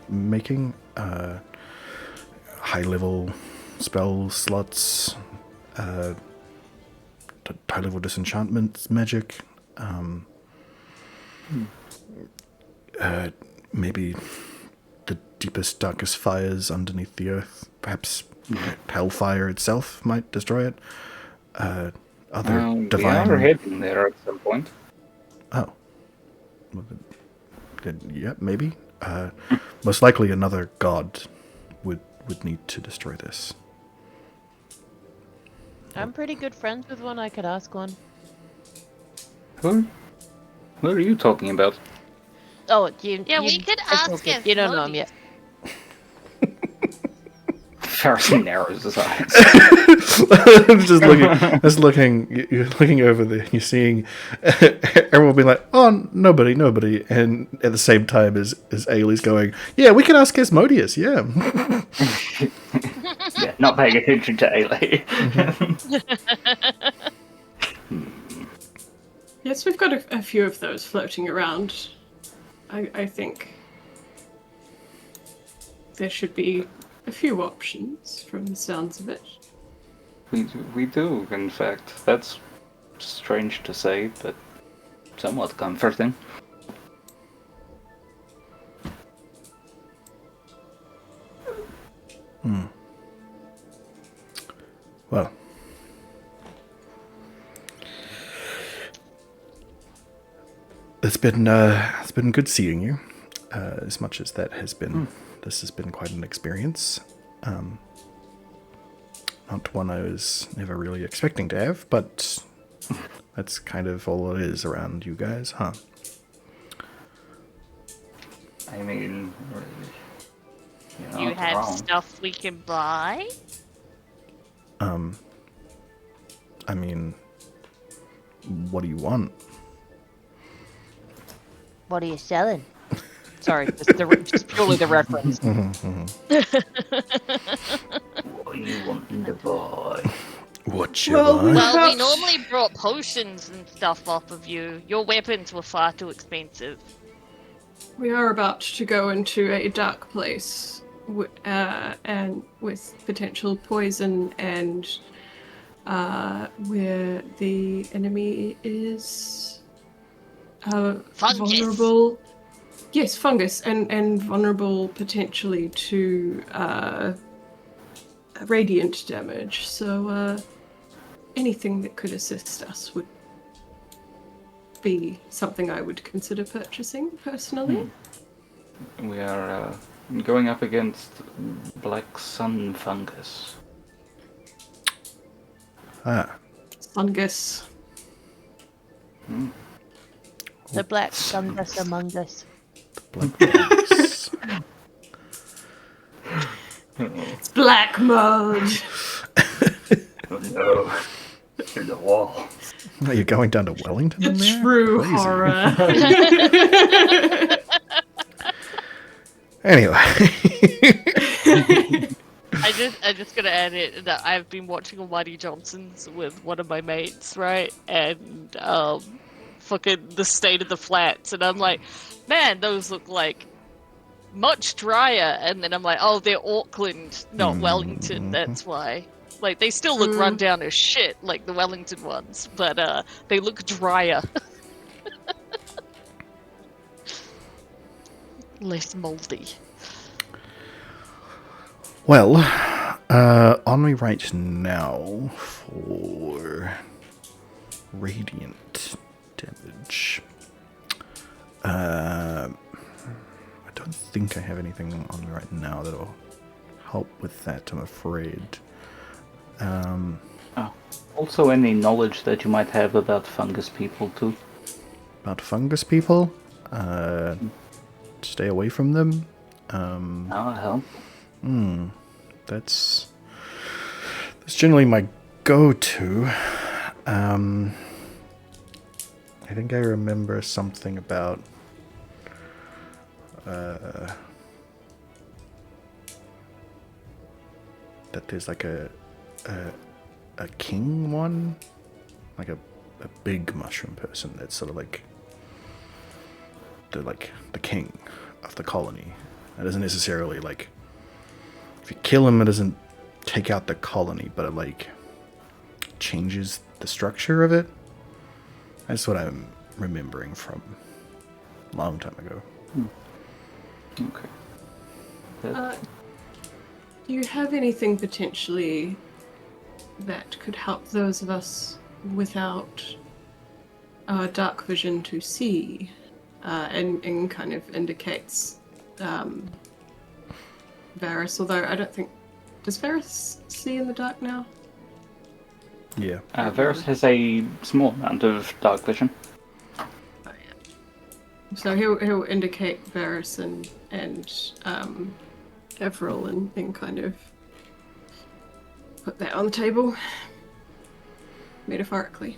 making. High-level spell slots. High-level disenchantment magic. Maybe the deepest, darkest fires underneath the earth. Perhaps hellfire itself might destroy it. Other divine... We are heading there at some point. Oh. Well, then, yeah, maybe. Most likely another god would need to destroy this. I'm pretty good friends with one. I could ask one. Who are you talking about? Oh, We could ask if You don't know him yet. Farsi narrows his eyes. You're looking over there, you're seeing everyone being like, oh, nobody, and at the same time as Ailey's going, yeah, we can ask Asmodeus, yeah. Yeah, not paying attention to Ailey. Yes, we've got a few of those floating around. I think there should be a few options from the sounds of it. We do, in fact. That's strange to say, but somewhat comforting. Well, it's been good seeing you. As much as that has been, this has been quite an experience. Not one I was never really expecting to have, but that's kind of all it is around you guys, huh? I mean, you're You not have wrong. stuff we can buy? I mean, what do you want? What are you selling? Sorry, just purely the reference. What are you wanting to buy? What you Well, want? Well, we normally brought potions and stuff off of you. Your weapons were far too expensive. We are about to go into a dark place, and with potential poison, and where the enemy is Fungus. vulnerable. Yes, fungus, and vulnerable potentially to radiant damage. So anything that could assist us would be something I would consider purchasing personally. We are going up against black sun fungus. Ah, Fungus. The black fungus among us. black box. It's black mud. Oh no, in the wall. Are you going down to Wellington? The in there? true Crazy. horror. Anyway. I just gotta add it that I've been watching Almighty Johnson's with one of my mates, right? And fucking the state of the flats, and I'm like, man, those look like much drier. And then I'm like, oh, they're Auckland, not Wellington. That's why. Like they still look run down as shit, like the Wellington ones, but they look drier, less moldy. Well, on me right now for radiant damage. I don't think I have anything on me right now that'll help with that, I'm afraid. Also, any knowledge that you might have about fungus people too. About fungus people, stay away from them. Help. That's generally my go-to. I think I remember something about that there's like a king one, like a big mushroom person that's sort of like the king of the colony. It doesn't necessarily like, if you kill him, it doesn't take out the colony, but it like changes the structure of it. That's what I'm remembering from a long time ago. Okay. Do you have anything potentially that could help those of us without dark vision to see, and kind of indicates Varys, although I don't think... Does Varys see in the dark now? Yeah. Varys has a small amount of dark vision. Oh, yeah. So he'll indicate Varys and Avril and kind of put that on the table, metaphorically.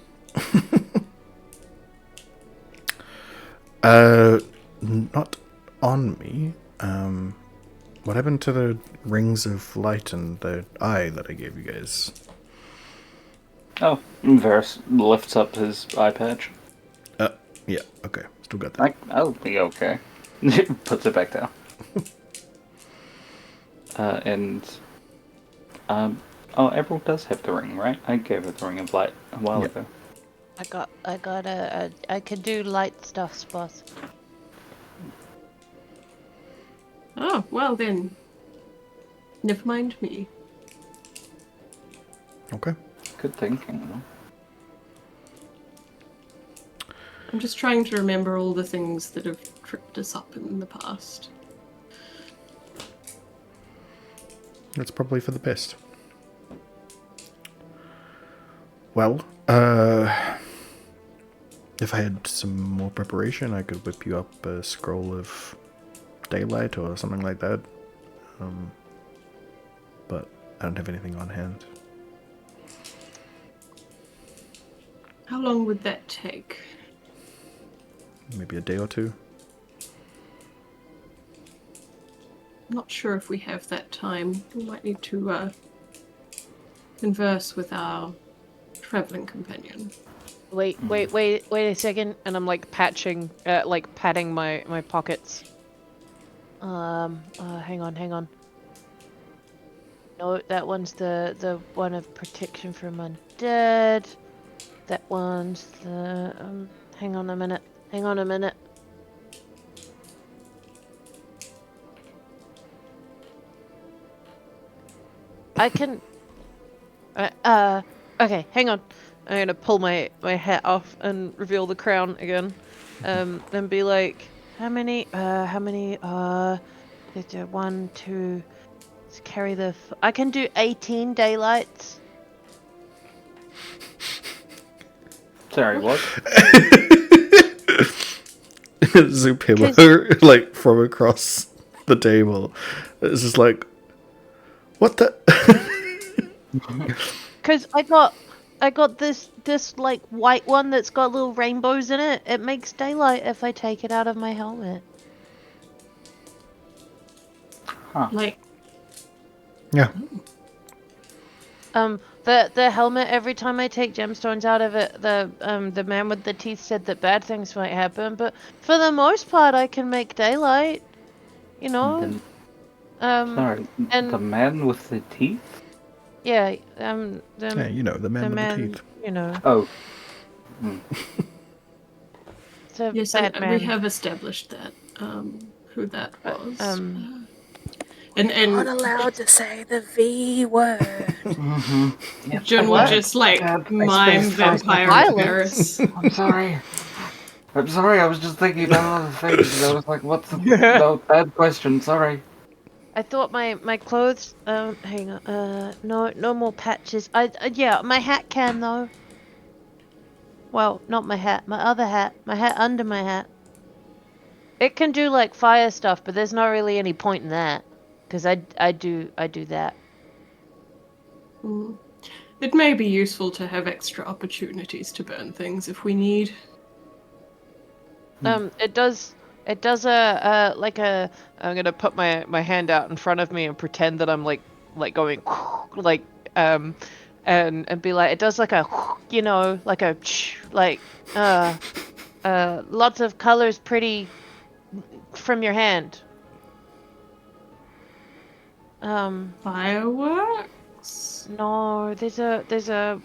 Not on me. What happened to the rings of light and the eye that I gave you guys? Oh, Varys lifts up his eye patch. Yeah, okay. Still got that. I'll be okay. Puts it back down. Avril does have the ring, right? I gave her the ring of light a while ago. I can do light stuff, boss. Oh, well then. Never mind me. Okay. Good thinking. I'm just trying to remember all the things that have tripped us up in the past. That's probably for the best. Well, if I had some more preparation, I could whip you up a scroll of daylight or something like that. But I don't have anything on hand. How long would that take? Maybe a day or two. Not sure if we have that time. We might need to converse with our traveling companion. Wait a second, and I'm like patting my pockets. Hang on. No, that one's the one of protection from undead. That one's the hang on a minute. I can Okay, hang on. I'm gonna pull my hat off and reveal the crown again. And be like, how many, one, two, let's carry the, I can do 18 daylights. Sorry, what? Zoop him like from across the table. It's just like, what the? Cause I got this like white one that's got little rainbows in it. It makes daylight if I take it out of my helmet. Like, Yeah. The helmet, every time I take gemstones out of it, the man with the teeth said that bad things might happen, but for the most part I can make daylight. You know? Sorry, and the man with the teeth? yeah, Yeah, you know, the man with the teeth. you know. Oh. It's a yes, bad man. we have established that, who that was. And Not allowed to say the V word. Yep, Jun will just like mime vampire violence. Paris. I'm sorry. I'm sorry, I was just thinking about other things. I was like, what's the... No, bad question, sorry. I thought my clothes, hang on, no more patches. Yeah, my hat can though. Well, not my hat, my other hat. My hat under my hat. It can do like fire stuff, but there's not really any point in that. Because I do that. It may be useful to have extra opportunities to burn things if we need. It does like a, I'm gonna put my hand out in front of me and pretend that I'm like going like and be like, it does like a, you know, like a like lots of colors pretty from your hand. Fireworks? No, there's a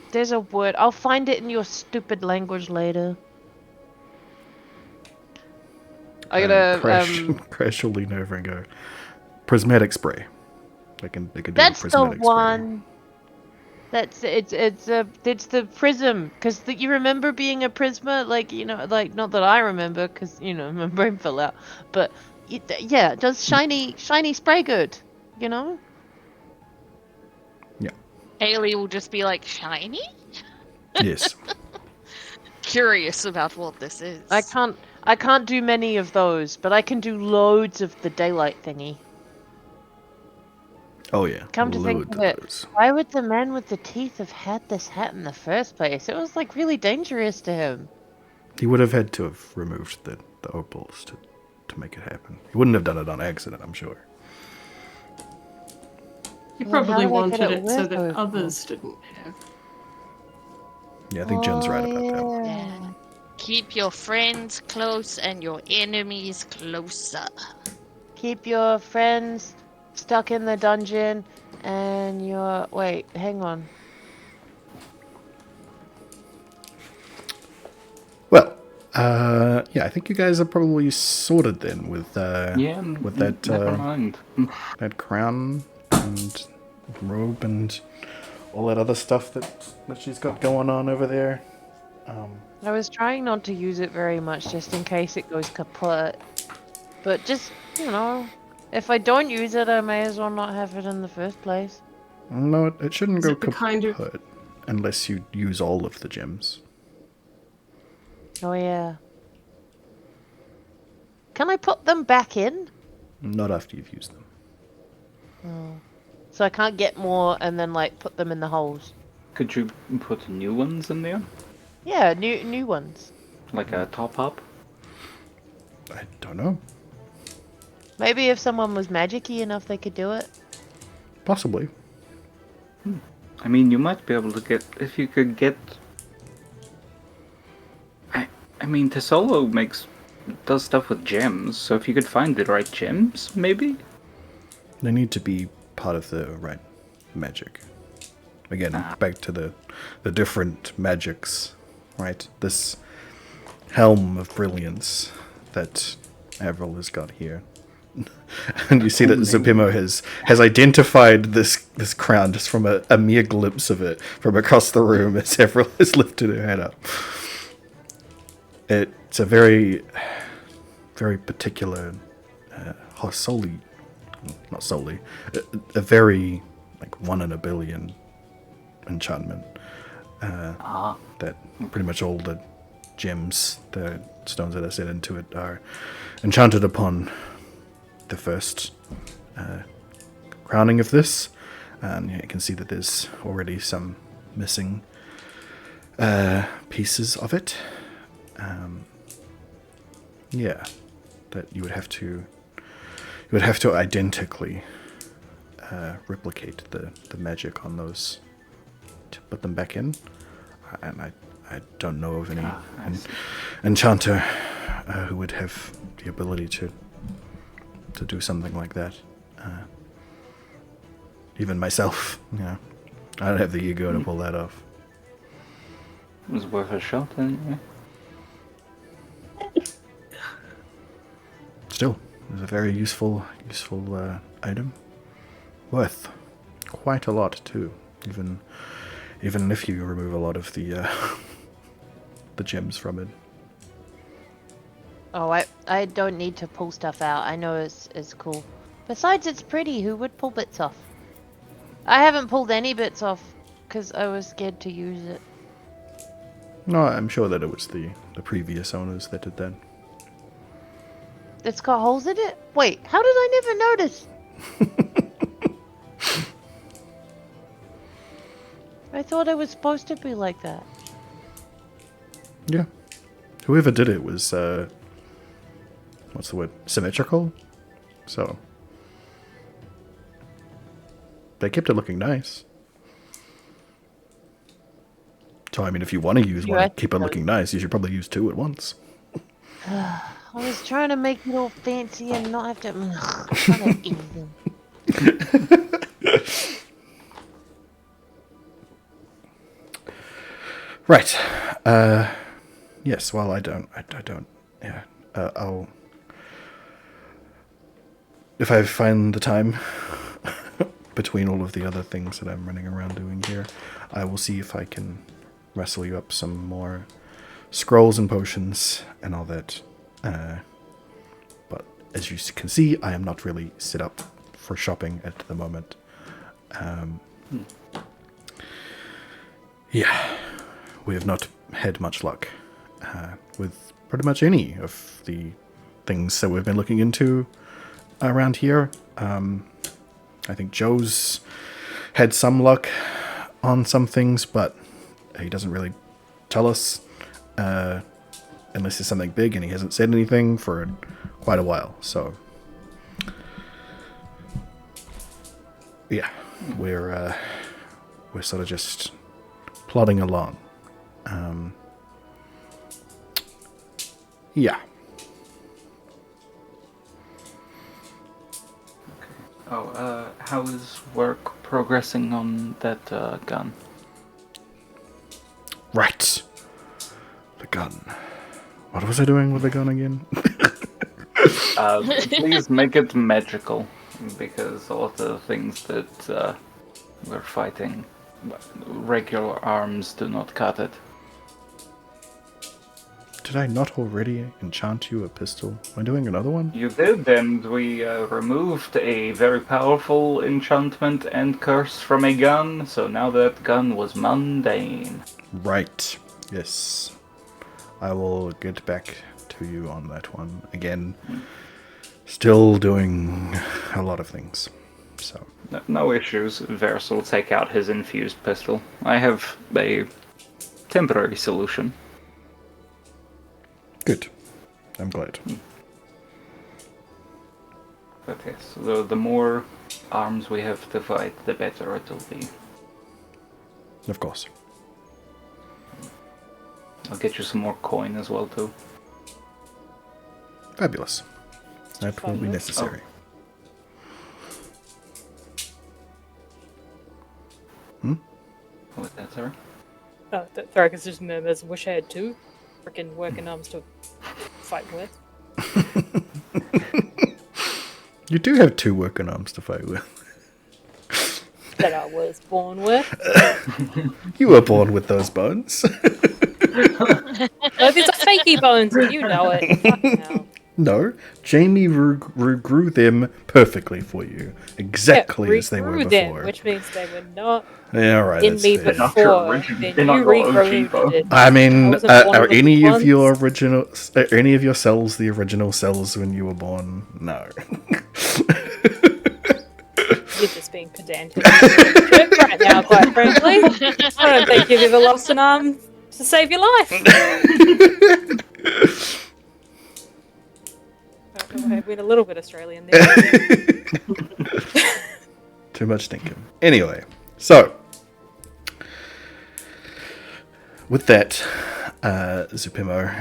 word. I'll find it in your stupid language later. I gotta Crash will lean over and go, prismatic spray. They can do that's prismatic the one. That's it's the prism, because you remember being a prisma, like, you know, like, not that I remember because, you know, my brain fell out, but yeah, it does shiny spray good, you know. Yeah. Haley will just be like, shiny? Yes. Curious about what this is. I can't do many of those, but I can do loads of the daylight thingy. Oh yeah. Come to think of it, those. why would the man with the teeth have had this hat in the first place? It was like really dangerous to him. He would have had to have removed the opals to make it happen. He wouldn't have done it on accident, I'm sure. He Well, probably how did I get wanted it it so with that those others didn't have. Yeah, I think Jen's right about that. Yeah. Keep your friends close and your enemies closer. Keep your friends stuck in the dungeon and your... Wait, hang on. Well, yeah, I think you guys are probably sorted then with that never mind. that crown and robe and all that other stuff that she's got going on over there. I was trying not to use it very much just in case it goes kaput. But just, you know, if I don't use it, I may as well not have it in the first place. No, it shouldn't Is go it the kaput kind of- unless you use all of the gems. Oh yeah. Can I put them back in? Not after you've used them. Oh. So I can't get more and then like put them in the holes. Could you put new ones in there? Yeah, new ones. Like a top up? I don't know. Maybe if someone was magic-y enough, they could do it. Possibly. I mean, you might be able to get... If you could get... I mean, Tesolo does stuff with gems, so if you could find the right gems, maybe? They need to be part of the right magic. Again, back to the different magics, right? This helm of brilliance that Avril has got here And you see that Zupimo has identified this crown just from a mere glimpse of it from across the room as Avril has lifted her head up. It's a very, very particular, a very, like, 1 in a billion enchantment. That pretty much all the gems, the stones that are set into it, are enchanted upon the first crowning of this. And you can see that there's already some missing pieces of it. That you would have to identically replicate the magic on those to put them back in. And I don't know of any enchanter who would have the ability to do something like that. Even myself, I don't have the ego to pull that off. It was worth a shot, anyway. Still, it was a very useful item. Worth quite a lot too. Even if you remove a lot of the the gems from it. Oh, I don't need to pull stuff out. I know it's cool. Besides, it's pretty. Who would pull bits off? I haven't pulled any bits off because I was scared to use it. No, I'm sure that it was the previous owners that did that. It's got holes in it? Wait, how did I never notice? I thought it was supposed to be like that. Yeah. Whoever did it was, what's the word? Symmetrical? So, they kept it looking nice. So, I mean, if you want to use one and keep it looking nice, you should probably use 2 at once. I was trying to make it all fancy and not have to... Kind of easy. Right. Yes, well, I don't, yeah. I'll... If I find the time between all of the other things that I'm running around doing here, I will see if I can wrestle you up some more scrolls and potions and all that. But as you can see, I am not really set up for shopping at the moment. Yeah, we have not had much luck with pretty much any of the things that we've been looking into around here. I think Joe's had some luck on some things, but he doesn't really tell us unless it's something big, and he hasn't said anything for quite a while. So, yeah, we're sort of just plodding along. Yeah. Oh, how is work progressing on that gun? Right. The gun. What was I doing with the gun again? Please make it magical, because all of the things that we're fighting, regular arms do not cut it. Did I not already enchant you a pistol? Am I doing another one? You did, and we removed a very powerful enchantment and curse from a gun, so now that gun was mundane. Right. Yes. I will get back to you on that one. Again, still doing a lot of things. So No issues. Vers will take out his infused pistol. I have a temporary solution. good. I'm glad. But yes, the more arms we have to fight, the better it'll be. Of course. I'll get you some more coin as well, too. Fabulous. That will be necessary. What was that, sorry? Oh, sorry, because just remembers, wish I had 2 freaking working arms to fight with. You do have 2 working arms to fight with. That I was born with. You were born with those bones. No, these are fakey bones, and you know it. Fucking hell. No, Jamie grew them perfectly for you, exactly as they were regrew before. them, which means they were not Yeah, all right. in that's me fair. before. Then They're not you your OG regrowed bones. it. I mean, wasn't born are with any the of your ones. original, are any of your cells the original cells when you were born? No. You're just being pedantic right now, quite frankly. I don't think you've ever lost an arm to save your life. I've been a little bit Australian there. Too much thinking. Anyway, so with that, Zupimo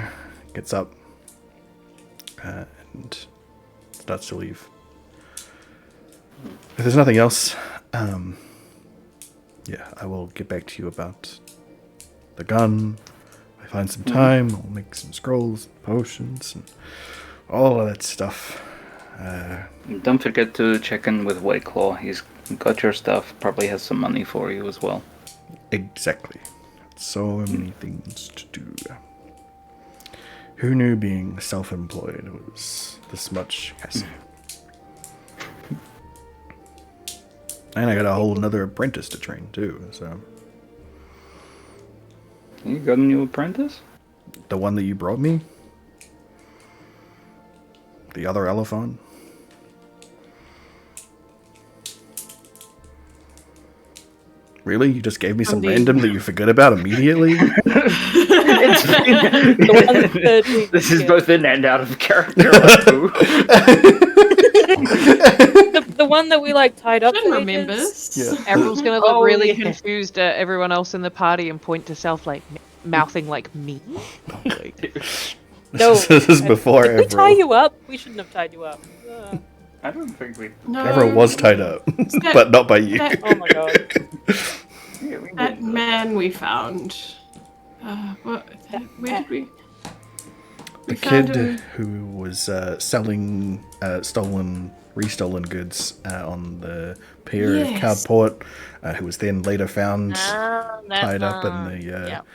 gets up and starts to leave. If there's nothing else, yeah, I will get back to you about the gun. I find some time, I'll make some scrolls, potions, and all of that stuff. Don't forget to check in with Whiteclaw. He's got your stuff, probably has some money for you as well. Exactly. So many things to do. Who knew being self-employed was this much hassle? And I got a whole another apprentice to train too, so... You got a new apprentice? The one that you brought me? The other elephant? Really? You just gave me some random that you forgot about immediately? This is both in and out of character. The one that we like tied up. Jin for remembers. Yeah. Everyone's gonna look really yeah. confused at everyone else in the party and point to self like mouthing like me. Like, No, This is before Did we tie Everil. you up? We shouldn't have tied you up. I don't think we... No, Everil was tied up, but not by you. Oh my god. Yeah, we that didn't. man we found. Where did we? The We found kid him. who was selling restolen goods on the pier of Yes. Cowport, who was then later found Ah, that tied up in one. the Yep.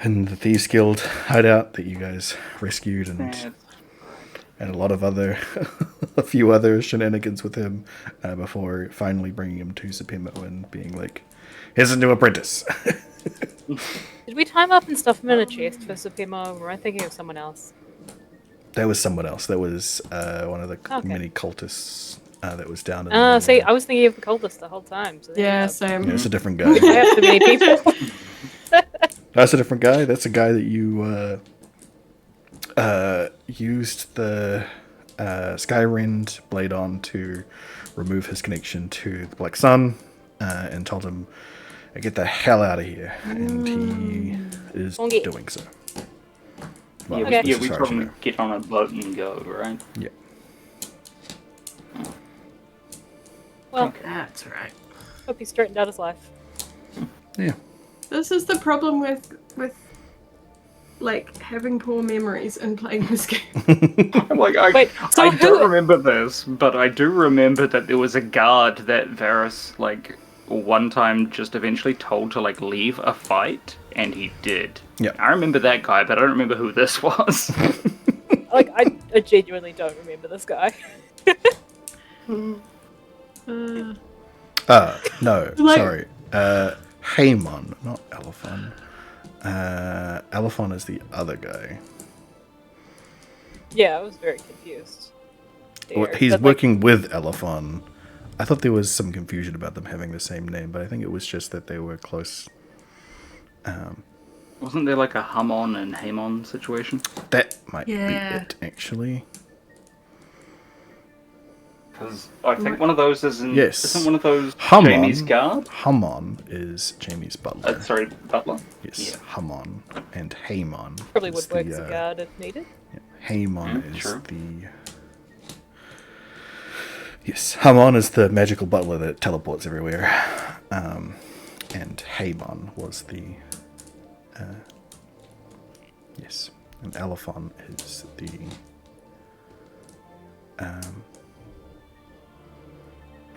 in the Thieves Guild hideout that you guys rescued, and Yeah, a lot of other, a few other shenanigans with him before finally bringing him to Supimo and being like, "Here's a new apprentice." Did we tie him up and stuff him in a chest for Supimo? Or am I thinking of someone else? That was someone else. That was one of the Okay. many cultists that was down in the... See, I was thinking of the cultist the whole time. So there you Yeah, go. same. Yeah, it's a different I guy. have too many people. That's a different guy. That's a guy that you used the Skyrend blade on to remove his connection to the Black Sun and told him, "Get the hell out of here." And he is Okay. doing so. yeah, Okay. we as far told as you him know. to get on a boat and go, right? Yeah. Well, That's right. hope he straightened out his life. Yeah. This is the problem with like having poor memories and playing this game. Like, Wait, so I who- don't remember this, but I do remember that there was a guard that Varys, like, one time just eventually told to, like, leave a fight, and he did. Yeah. I remember that guy, but I don't remember who this was. Like, I genuinely don't remember this guy. No, Like- sorry. Haemon, not Elephon. Elephon is the other guy. Yeah, I was very confused. Well, there, he's but, like, working with Elephon. I thought there was some confusion about them having the same name, but I think it was just that they were close. Wasn't there, like, a Hamon and Hamon situation? That might Yeah. be it, actually. Because I think one of those isn't... Yes. Isn't one of those Hamon. Jamie's guard? Hamon is Jamie's butler. Sorry, butler? Yes, Yeah. Hamon. And Haemon probably is would work the, as a guard if needed. Haemon is true. the... Yes, Hamon is the magical butler that teleports everywhere. And Haemon was the... yes, and Elephon is the...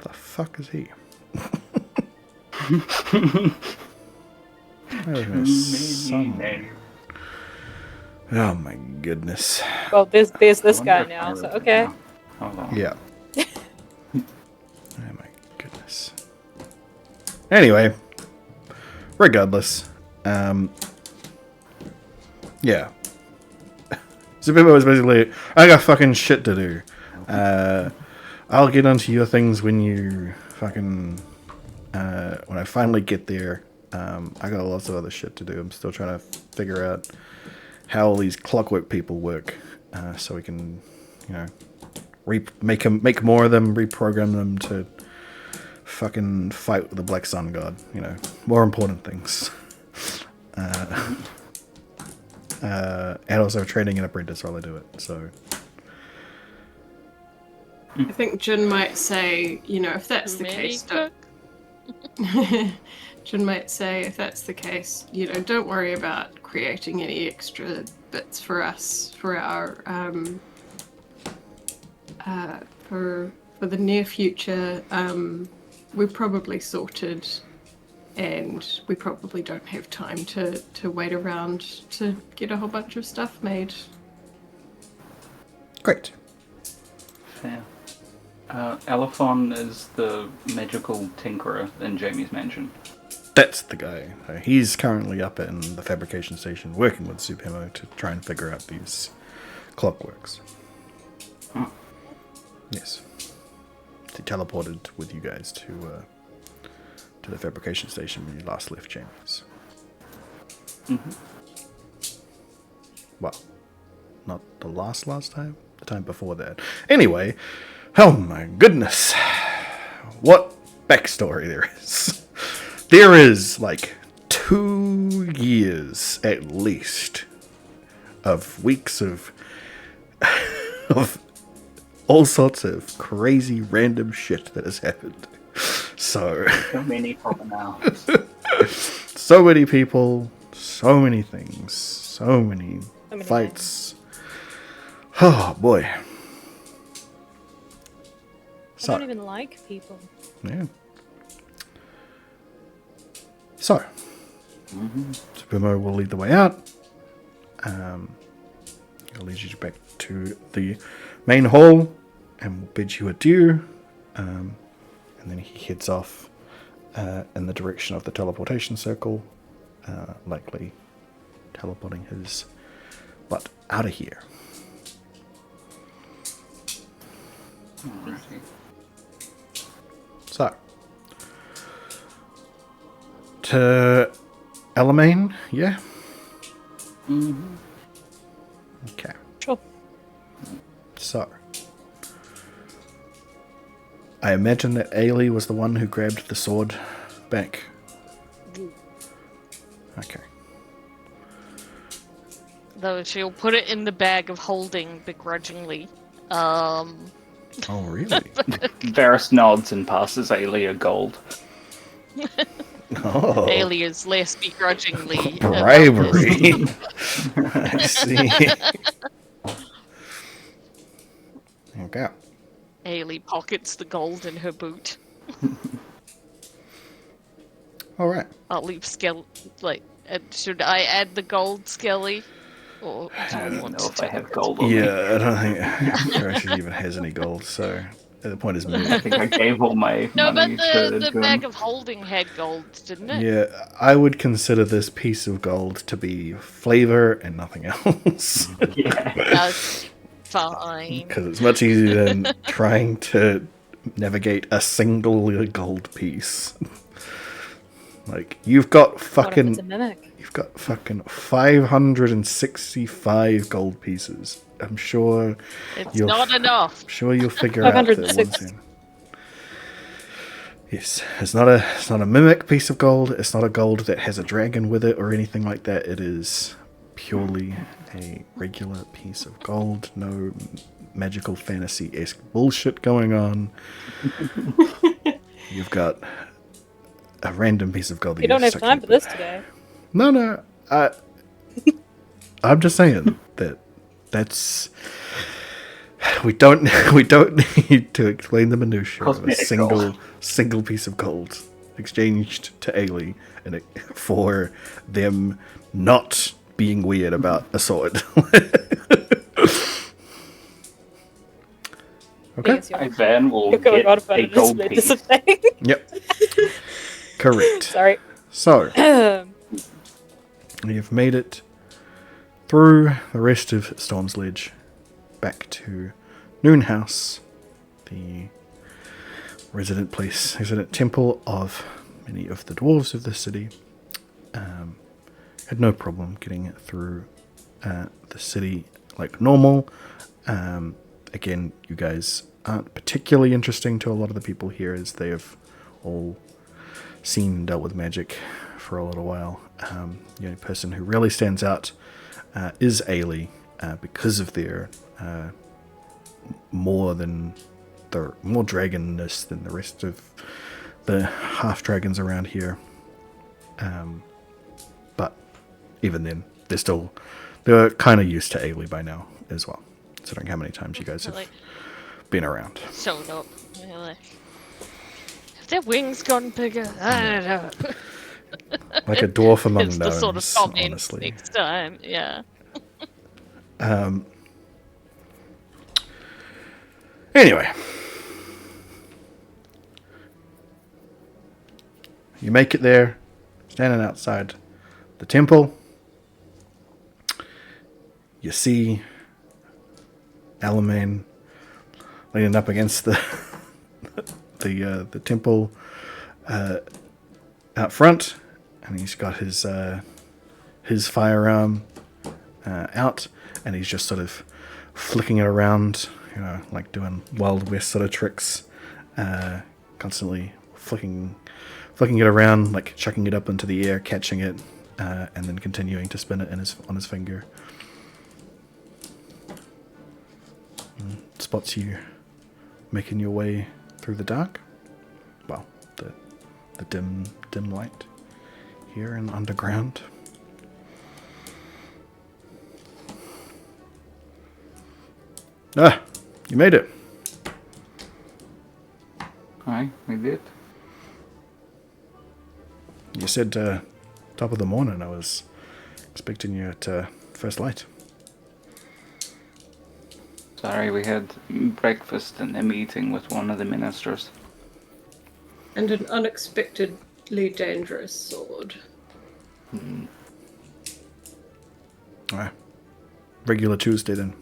The fuck is he? Oh my goodness. Well, there's this I wonder guy if now, I so would- okay. oh, hold on. Yeah. Oh my goodness. Anyway, regardless, yeah. Zubibo was basically, I got fucking shit to do. I'll get onto your things when you fucking, when I finally get there. I got lots of other shit to do. I'm still trying to figure out how all these clockwork people work, so we can, you know, make more of them, reprogram them to fucking fight with the Black Sun God. You know, more important things. And also training an apprentice while I do it. So I think Jin might say, you know, if that's the Many case, cook. Jin might say, if that's the case, you know, don't worry about creating any extra bits for us for our for the near future. We're probably sorted, and we probably don't have time to wait around to get a whole bunch of stuff made. great. Fair. Elephon is the magical tinkerer in Jamie's mansion. That's the guy. He's currently up in the fabrication station working with Supremo to try and figure out these clockworks. Huh. Yes. He teleported with you guys to the fabrication station when you last left Jamie's. Mm-hmm. Well, not the last time? The time before that. Anyway, oh my goodness. What backstory there is. There is like 2 years at least of weeks of of all sorts of crazy random shit that has happened. So many problem now. so many people, so many things, so many many fights. Oh boy. I So don't even like people. yeah. So, Supremo will lead the way out. He'll lead you back to the main hall and will bid you adieu. And then he heads off in the direction of the teleportation circle, likely teleporting his butt out of here. So, to Alamein, yeah? Mm-hmm. Okay. Sure. So, I imagine that Ailey was the one who grabbed the sword back. Okay. Though she'll put it in the bag of holding begrudgingly. Oh, really? Varys nods and passes Ailey a gold. Oh, Alias less begrudgingly. about bribery. I see. Okay. this. Ailey pockets the gold in her boot. All right. I'll leave Skelly. Like, should I add the gold, Skelly? Or do I you don't want know to if I take have it? gold on me. Yeah, I don't think Trash even has any gold, so the point is I moot. think I gave all my No, money but to the Jim. bag of holding had gold, didn't it? Yeah, I would consider this piece of gold to be flavor and nothing else. Yeah. That's fine. Because it's much easier than trying to navigate a single gold piece. Like, you've got What if it's fucking... a mimic? You've got fucking 565 gold pieces. I'm sure It's you'll not enough. I'm sure you'll figure out that 506. once in. Yes, it's not a mimic piece of gold. It's not a gold that has a dragon with it or anything like that. It is purely a regular piece of gold. No magical fantasy-esque bullshit going on. You've got a random piece of gold. that You don't have stuck time in for this today. No, I'm just saying that's We don't need to explain the minutiae of a Cosmetic single piece of gold exchanged to Ailey for them not being weird about a sword. Okay. Yes, I Van will you're going on get about a it. gold It's piece. disappearing. Yep. Correct. Sorry. So, you've made it through the rest of Storm's Ledge back to Noon House, the resident temple of many of the dwarves of the city. Had no problem getting through the city like normal. Again, you guys aren't particularly interesting to a lot of the people here, as they have all seen and dealt with magic for a little while. The only person who really stands out is Ailey, because of their more dragonness than the rest of the half dragons around here. But even then, they're kind of used to Ailey by now as well, considering how many times you guys have been around. Showed up. Really. Have their wings gone bigger? I don't know. Like a dwarf among It's gnomes, the sort of comment honestly. next time. Yeah. Anyway, you make it there, standing outside the temple. You see Alamein leaning up against the temple out front, and he's got his firearm out, and he's just sort of flicking it around, like doing Wild West sort of tricks, constantly flicking it around, like chucking it up into the air, catching it, and then continuing to spin it on his finger. Spots you making your way through the dark. Well, the dim light here and underground. You made it. Aye, we did. You said top of the morning. I was expecting you at first light. Sorry, we had breakfast and a meeting with one of the ministers. And an unexpectedly dangerous sword. Regular Tuesday then.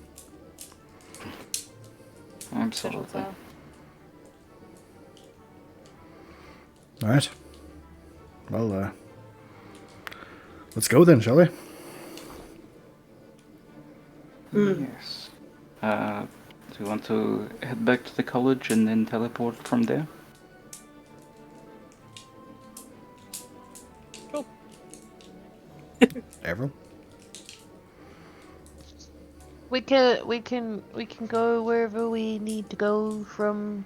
Absolutely. Alright. Well, let's go then, shall we? Yes. Do you want to head back to the college and then teleport from there? Avril? We can go wherever we need to go from.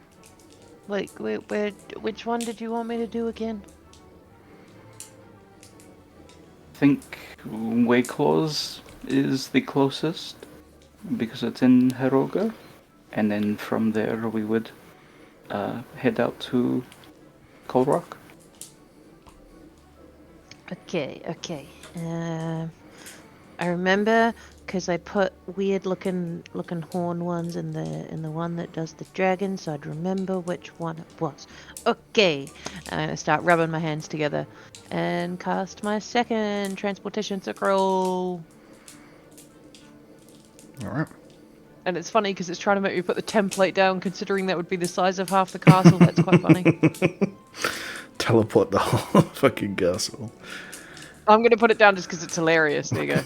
Like, which one did you want me to do again? I think Wayclaws is the closest, because it's in Heroga, and then from there we would head out to Colrock. Okay. I remember because I put weird looking horn ones in the one that does the dragon, so I'd remember which one it was. Okay, I'm gonna start rubbing my hands together and cast my second transportation scroll. All right. And it's funny because it's trying to make me put the template down, considering that would be the size of half the castle. That's quite funny. Teleport the whole fucking castle. I'm going to put it down just because it's hilarious. There you go.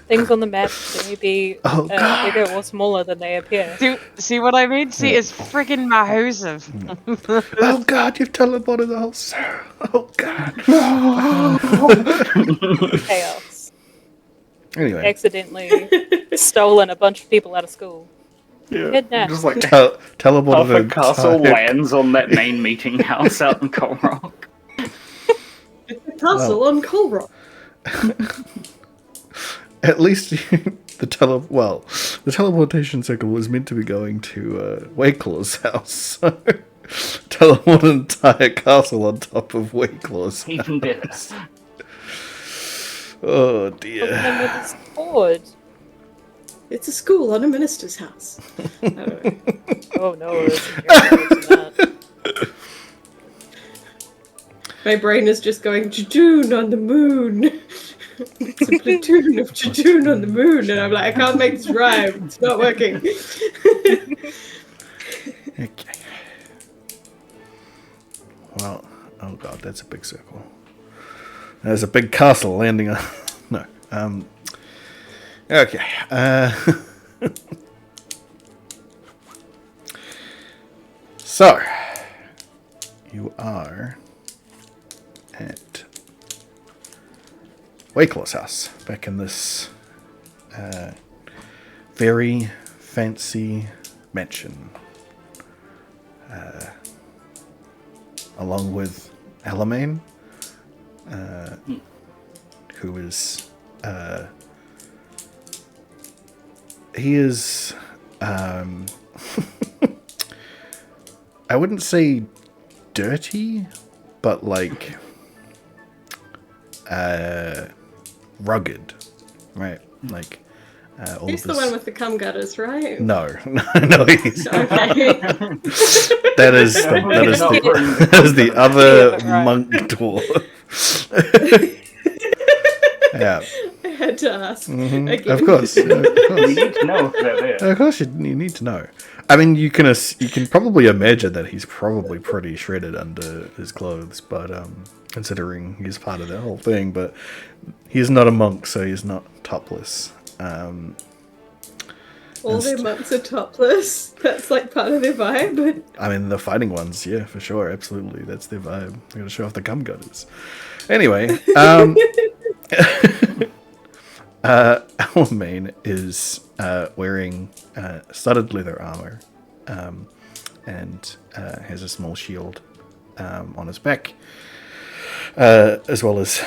Things on the map may be bigger or smaller than they appear. See what I mean? See, it's friggin' massive. Oh god, you've teleported the whole Sarah. Oh god. Chaos. Anyway. Accidentally stolen a bunch of people out of school. Yeah, Kidnapped. just like Teleported half a an castle entire- lands on that main meeting house out in Colrock. It's a castle on Colrock. At least the the teleportation circle was meant to be going to Wayclaw's house. So teleport an entire castle on top of Wayclaw's house. Even better. Oh Put them dear. with his sword. It's a school on a minister's house. Oh no, there's a character to that. My brain is just going, Jadoon on the moon. It's a platoon of Jadoon on the moon. And I'm like, I can't make this rhyme. It's not working. Okay. Well, oh god, that's a big circle. There's a big castle landing on... No. Okay. So, you are at Wayclaw's house, back in this very fancy mansion, along with Alamein, who is he is I wouldn't say dirty, but like rugged, right? Like all He's of the his... one with the cum gutters, right? No, no, he's Okay. that is the other Right. monk dwarf. Yeah, I had to ask. mhm, Again. of course. We need to know if they're there. Of course, you need to know. I mean, you can probably imagine that he's probably pretty shredded under his clothes, but considering he's part of the whole thing, but he's not a monk, so he's not topless. All their monks are topless. That's like part of their vibe. I mean, the fighting ones, yeah, for sure, absolutely, that's their vibe. They're gonna show off the cum gutters. Anyway, Alamein is wearing studded leather armor and has a small shield on his back, as well as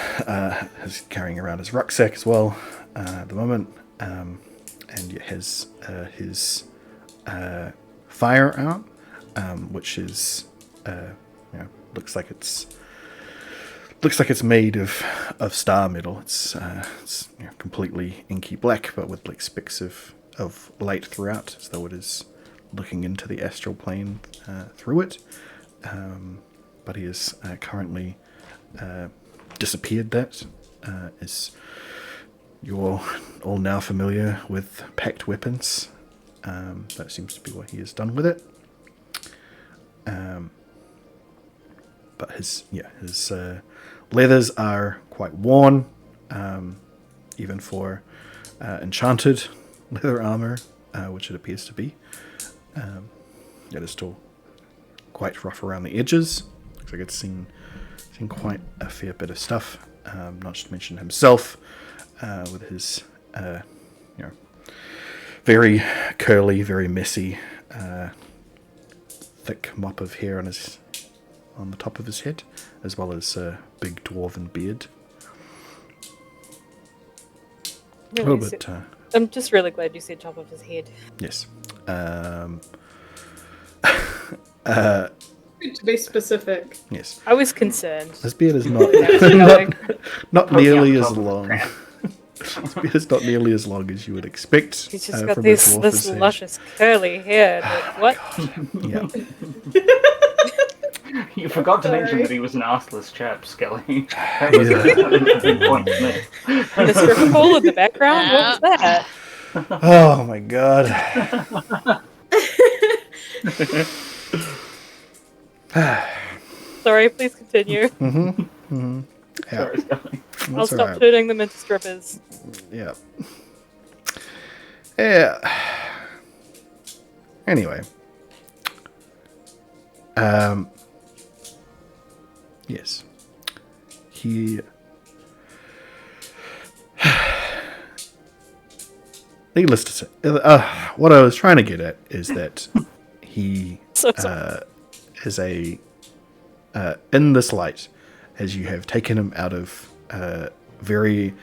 is carrying around his rucksack as well at the moment, and has his fire out, which is looks like it's made of star metal. It's completely inky black, but with like specks of light throughout, as though it is looking into the astral plane through it. But he is currently disappeared that, as you're all now familiar with packed weapons. That seems to be what he has done with it. But his leathers are quite worn, even for enchanted leather armor, which it appears to be. It is still quite rough around the edges. Looks like it's seen quite a fair bit of stuff. Not to mention himself, with his very curly, very messy, thick mop of hair on the top of his head, as well as a big dwarven beard. A little bit. I'm just really glad you said top of his head. Yes. Good to be specific. Yes. I was concerned. His beard is not Knowing. not nearly as Top of the long. crown. His beard is not nearly as long as you would expect. He's just got from a this dwarf his age. luscious curly hair. But what? Yeah. You forgot to mention Sorry. that he was an arseless chap, Skelly. That was a big point to me. The stripper pole in the background? What was that? Oh my god. Sorry, please continue. Yeah. Sorry, Skelly. I'll That's stop alright. turning them into strippers. Yeah. Yeah. Anyway. Yes. He... Needless to say, what I was trying to get at is that he So sorry. is in this light, as you have taken him out of very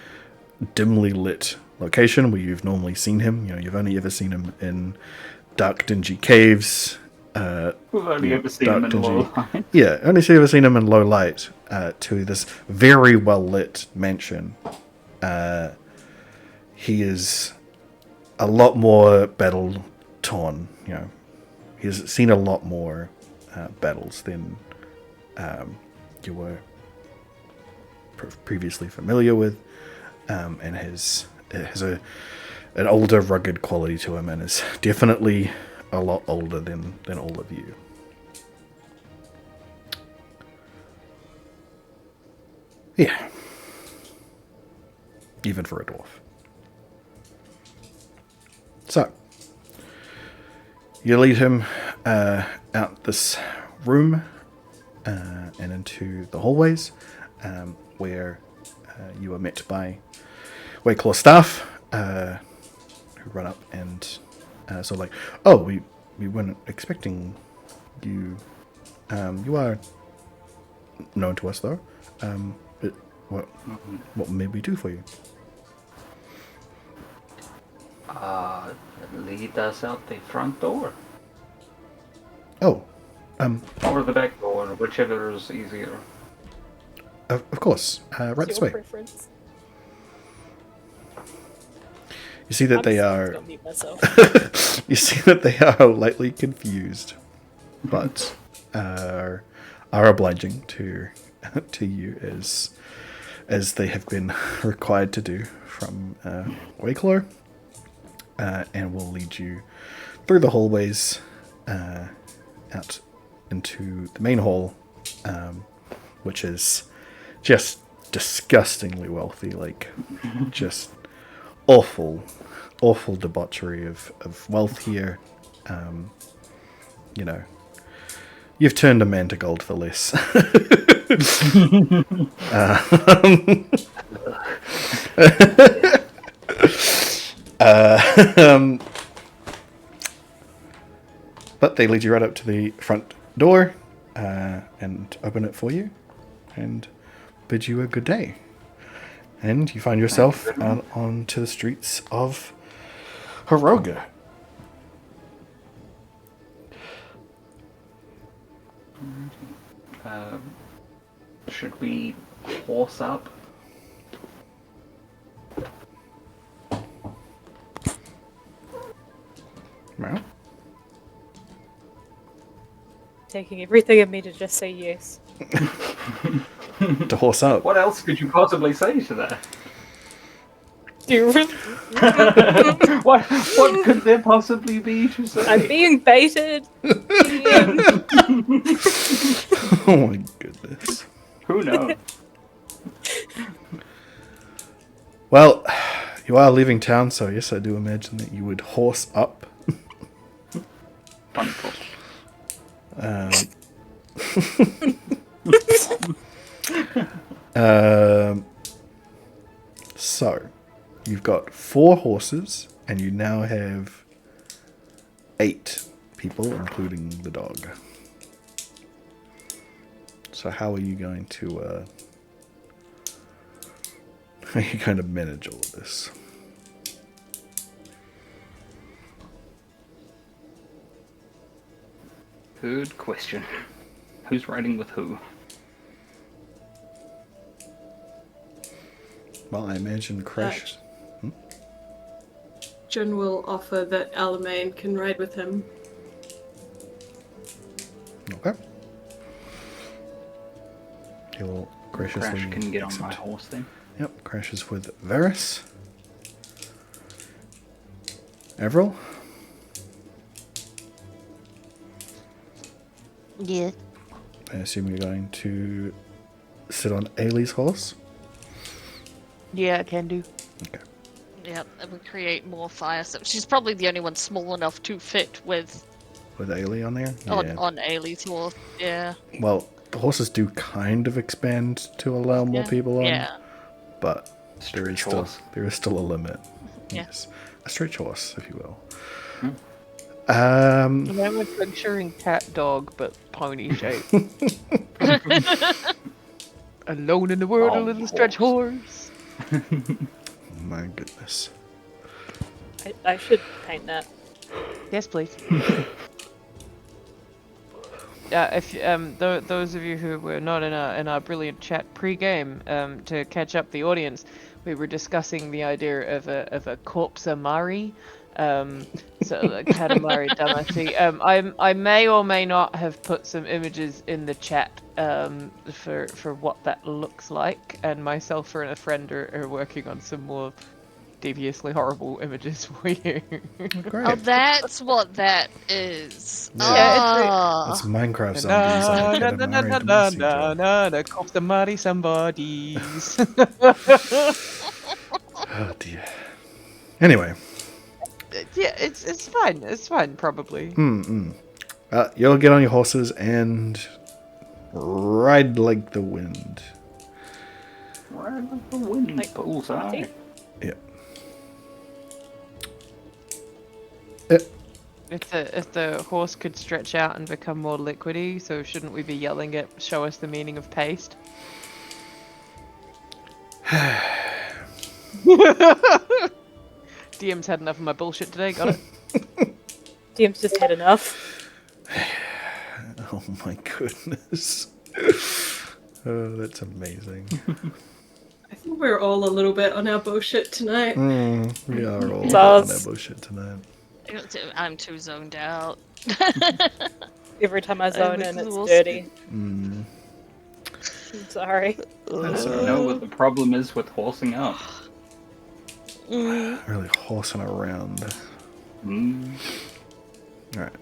dimly lit location where you've normally seen him. You know, you've only ever seen him in dark, dingy caves. We've only ever seen him in low light. Yeah, only ever seen him in low light. To this very well lit mansion. He is a lot more battle torn. You know, he's seen a lot more battles than you were previously familiar with, and has an older, rugged quality to him, and is definitely a lot older than all of you. Yeah. Even for a dwarf. So, you lead him out this room and into the hallways, where you are met by Wayclaw staff, who run up and sort of like, oh, we weren't expecting you. You are known to us, though. What may we do for you? Lead us out the front door. Oh, Or the back door, whichever is easier. of course. Right It's this your way. preference. You see that I'm they just are. gonna mute myself. You see that they are lightly confused, but are obliging to you as they have been required to do from Wayclaw, and will lead you through the hallways out into the main hall, which is just disgustingly wealthy, like just awful debauchery of wealth here. You know, you've turned a man to gold for less. But they lead you right up to the front door and open it for you and bid you a good day. And you find yourself out onto the streets of Hiroga. Should we horse up? Well, Taking everything in me to just say yes. to horse up. What else could you possibly say to that? Do you really? What could there possibly be to say? I'm being baited. Oh my goodness. Who knows? Well, you are leaving town, so yes, I do imagine that you would horse up. Wonderful. So, you've got 4 horses, and you now have 8 people, including the dog. So how are you going to manage all of this? Good question. Who's riding with who? Well, I imagine Crash. Jin will offer that Alamein can ride with him. Okay. He will graciously Crash can get on my accept. horse then. Yep, crashes with Varys. Avril? Yeah. I assume you're going to sit on Ailey's horse? Yeah, I can do. Okay. Yep, and we create more fire. So she's probably the only one small enough to fit with With Ailey on there? on Ailey's horse. Yeah. Well, the horses do kind of expand to allow more people on. Yeah. But there is still a limit. Yeah. Yes. A stretch horse, if you will. I'm picturing cat dog, but pony shape. Alone in the world, a little stretch horse. My goodness. I should paint that. Yes, please. If those of you who were not in our brilliant chat pre-game, to catch up the audience, we were discussing the idea of a corpse amari, so a katamari damacy. I may or may not have put some images in the chat for what that looks like, and myself and a friend are working on some more deviously horrible images for you. Great. Oh, that's what that is. Yeah, Oh. It's Minecraft zombies on a Katamari Damacy job. The cops are muddy somebodies. Oh dear. Anyway. Yeah, it's fine. It's fine, probably. You'll get on your horses and ride like the wind. Ride like the wind, Like, bullseye. Yep. If the horse could stretch out and become more liquidy, so shouldn't we be yelling at show us the meaning of paste? DM's had enough of my bullshit today, got it? DM's just had enough. Oh my goodness. Oh, that's amazing. I think we're all a little bit on our bullshit tonight. We are all It's on us. that bullshit tonight. I'm too zoned out. Every time I zone in, it's exhausted. dirty. Mm. I'm sorry. That's You alright. know what the problem is with horsing up. Really horsing around. Mm. Alright.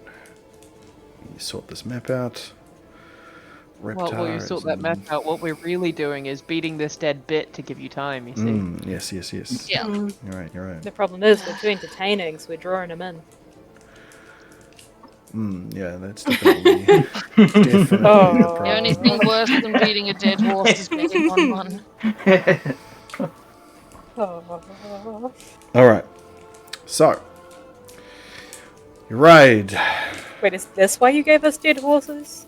You sort this map out. Well, while you sort that map out, what we're really doing is beating this dead bit to give you time, you see. Yes. Yeah. You're right. The problem is we're too entertaining, so we're drawing them in. Yeah, that's definitely, definitely Oh. the The problem. only thing worse than beating a dead horse is betting on one. Oh. Alright. So. You ride. Wait, is this why you gave us dead horses?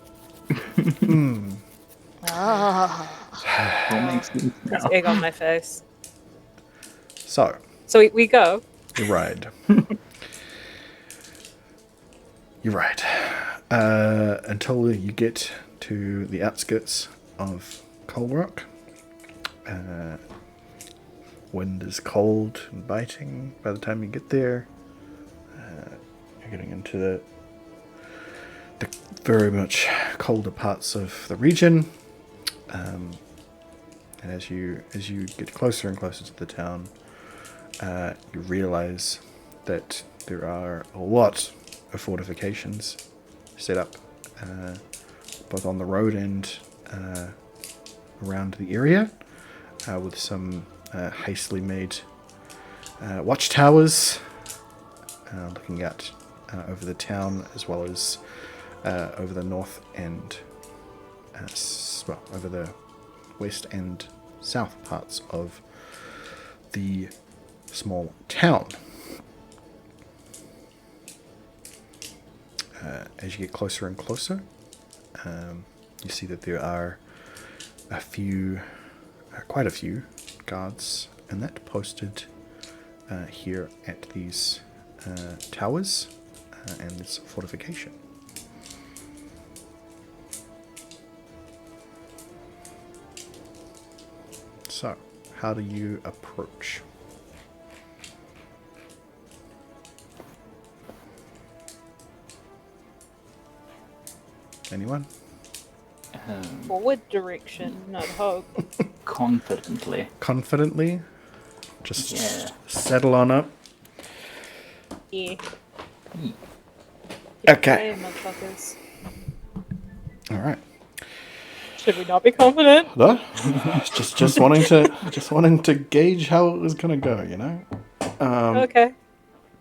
Ah. All makes sense There's now. egg on my face. So, So we go. you ride. You ride. Until you get to the outskirts of Coal Rock. Wind is cold and biting by the time you get there. You're getting into the very much colder parts of the region. And as you get closer and closer to the town, you realize that there are a lot of fortifications set up both on the road and around the area, with some hastily made watchtowers looking out over the town, as well as over the north and over the west and south parts of the small town. As you get closer and closer, you see that there are quite a few guards and that posted here at these towers and this fortification. So, how do you approach? Anyone? Forward direction, I'd hope. Confidently. Confidently? Just Yeah. settle on up. Yeah. Okay. Motherfuckers. Alright. Should we not be confident? No? just wanting to gauge how it was gonna go, you know? Okay.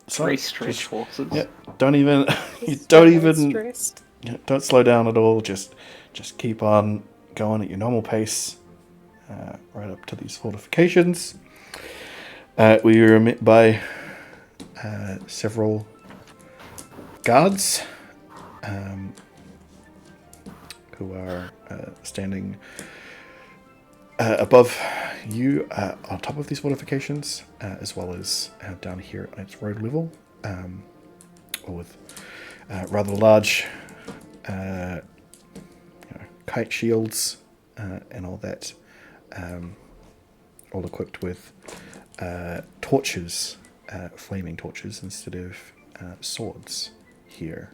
So, Very stretch horses. yeah, don't even Stressed. don't slow down at all. Just keep on going at your normal pace, right up to these fortifications. We were met by several guards who are standing above you are on top of these fortifications, as well as down here on its road level, or with rather large kite shields and all that, all equipped with torches, flaming torches instead of swords here.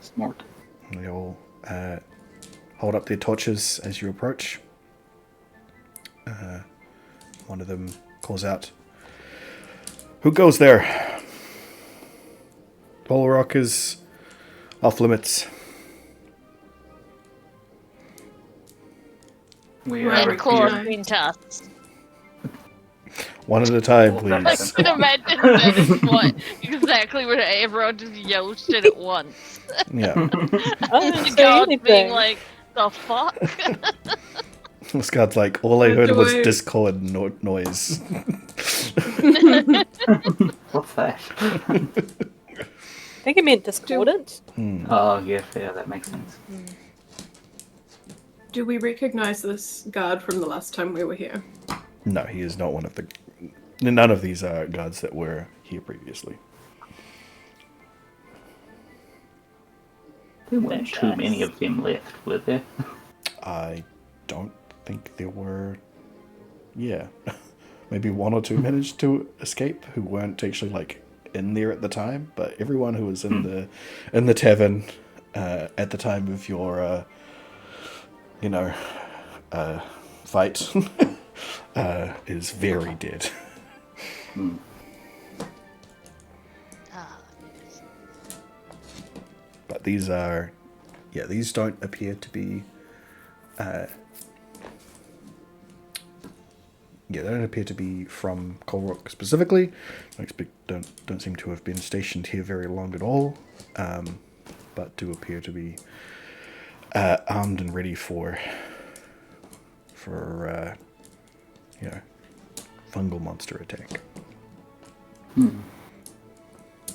Smart. They all hold up their torches as you approach. One of them calls out, "Who goes there? Pole Rock is off limits." We Right. are And Claw here. between us. One at a time, Oh, I please. can imagine that is what exactly what everyone just yelled shit at once. Yeah. I didn't The say guards being anything. like, the fuck? This guy's like, all I heard Do was I- Discord noise. What's that? I think it meant discordant. Oh, yes, yeah, that makes sense. Do we recognize this guard from the last time we were here? No, he is not one of the... None of these are guards that were here previously. There weren't That's too nice. many of them left, were there? I don't think there were... Yeah. Maybe one or two managed to escape who weren't actually, like, in there at the time. But everyone who was in the tavern at the time of your, fight is very dead. But these are... Yeah, these don't appear to be... Yeah, they don't appear to be from Colrock specifically. Don't seem to have been stationed here very long at all, but do appear to be armed and ready for fungal monster attack.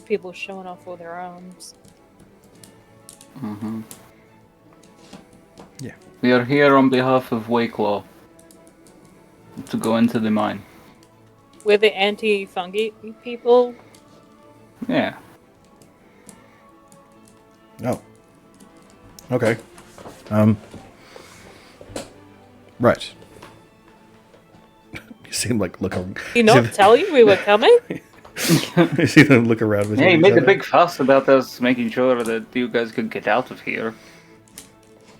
People showing off all their arms. Mm-hmm. Yeah. We are here on behalf of Wakelaw to go into the mine. We're the anti-fungi people. Yeah. Oh. Okay. Right. You seem like look around. Did he not tell you we were coming? You see them look around with Yeah, he each made a other. big fuss about us making sure that you guys could get out of here.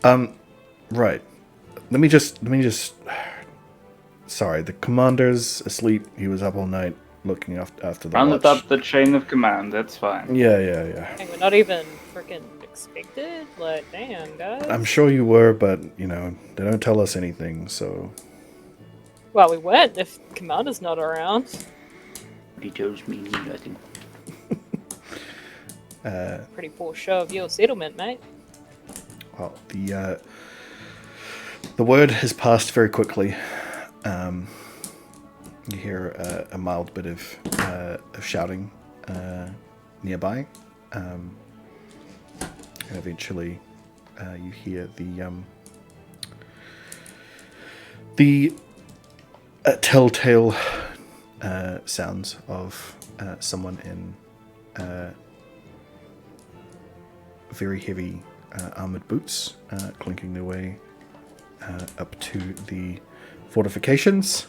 Right. Let me just. Sorry, the commander's asleep. He was up all night looking after the Rounded watch. up the chain of command, that's fine. Yeah. Hey, we're not even freaking expected. Like, damn, guys. I'm sure you were, but they don't tell us anything. So Well, we weren't if Commander's not around. He tells me nothing. Pretty poor show of your settlement, mate. well, the word has passed very quickly. You hear a mild bit of shouting nearby, and eventually you hear the telltale sounds of someone in very heavy armored boots clinking their way up to the fortifications.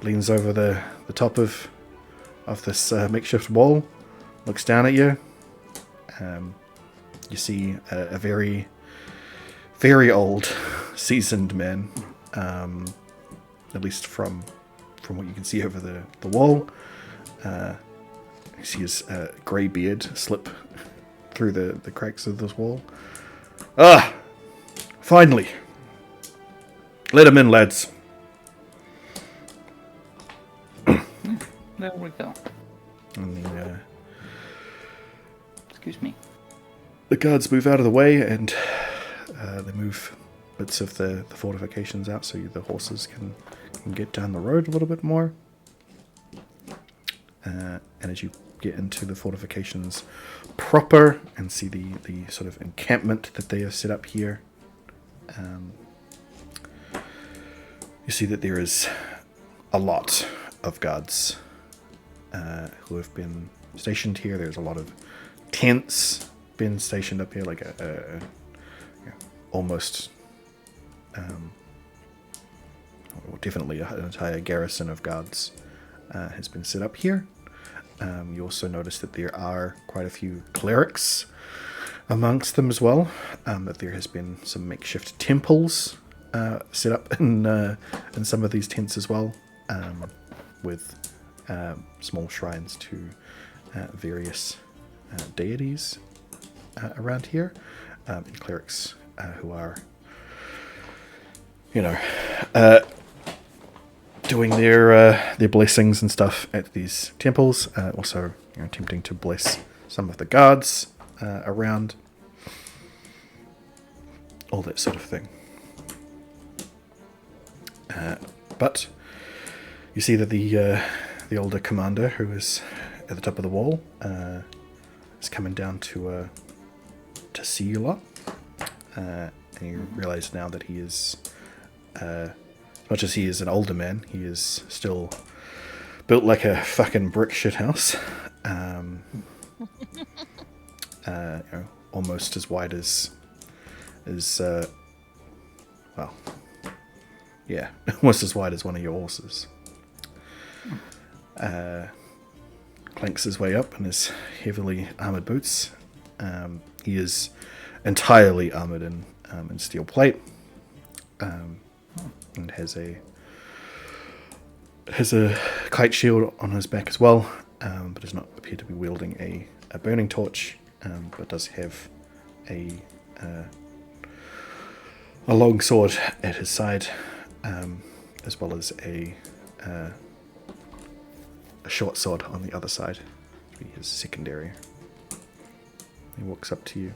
Leans over the top of this makeshift wall, looks down at you. You see a very, very old, seasoned man, at least from what you can see over the wall. You see his grey beard slip through the cracks of this wall. Ah! Finally! Let him in, lads. There we go. And Excuse me. the guards move out of the way, and they move bits of the fortifications out so the horses can get down the road a little bit more. And as you get into the fortifications proper and see the sort of encampment that they have set up here, You see that there is a lot of guards who have been stationed here. There's a lot of tents been stationed up here, like almost, definitely an entire garrison of guards has been set up here. You also notice that there are quite a few clerics amongst them as well. That there has been some makeshift temples set up in some of these tents as well, with small shrines to various deities around here, and clerics who are, doing their blessings and stuff at these temples. Also, attempting to bless some of the guards around, all that sort of thing. But you see that the older commander, who is at the top of the wall, is coming down to see you lot. And you realize now that he is, as much as he is an older man, he is still built like a fucking brick shithouse. Almost as wide as well, yeah, almost as wide as one of your horses. Clanks his way up in his heavily armored boots. He is entirely armored in steel plate, and has a kite shield on his back as well, but does not appear to be wielding a burning torch, but does have a long sword at his side, as well as a short sword on the other side, to be his secondary. He walks up to you.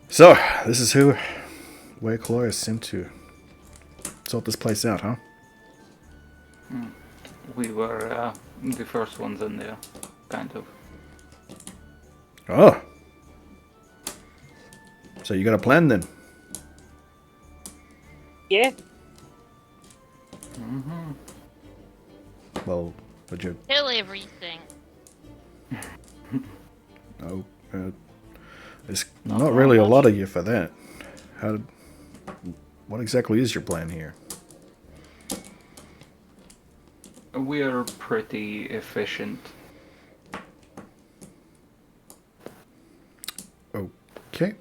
So, this is where Cloris sent to sort this place out, huh? We were the first ones in there, kind of. Oh. So you got a plan then? Yeah. Mm-hmm. Well, would you... Kill everything. Oh, there's not really a lot of you for that. What exactly is your plan here? We're pretty efficient. Okay.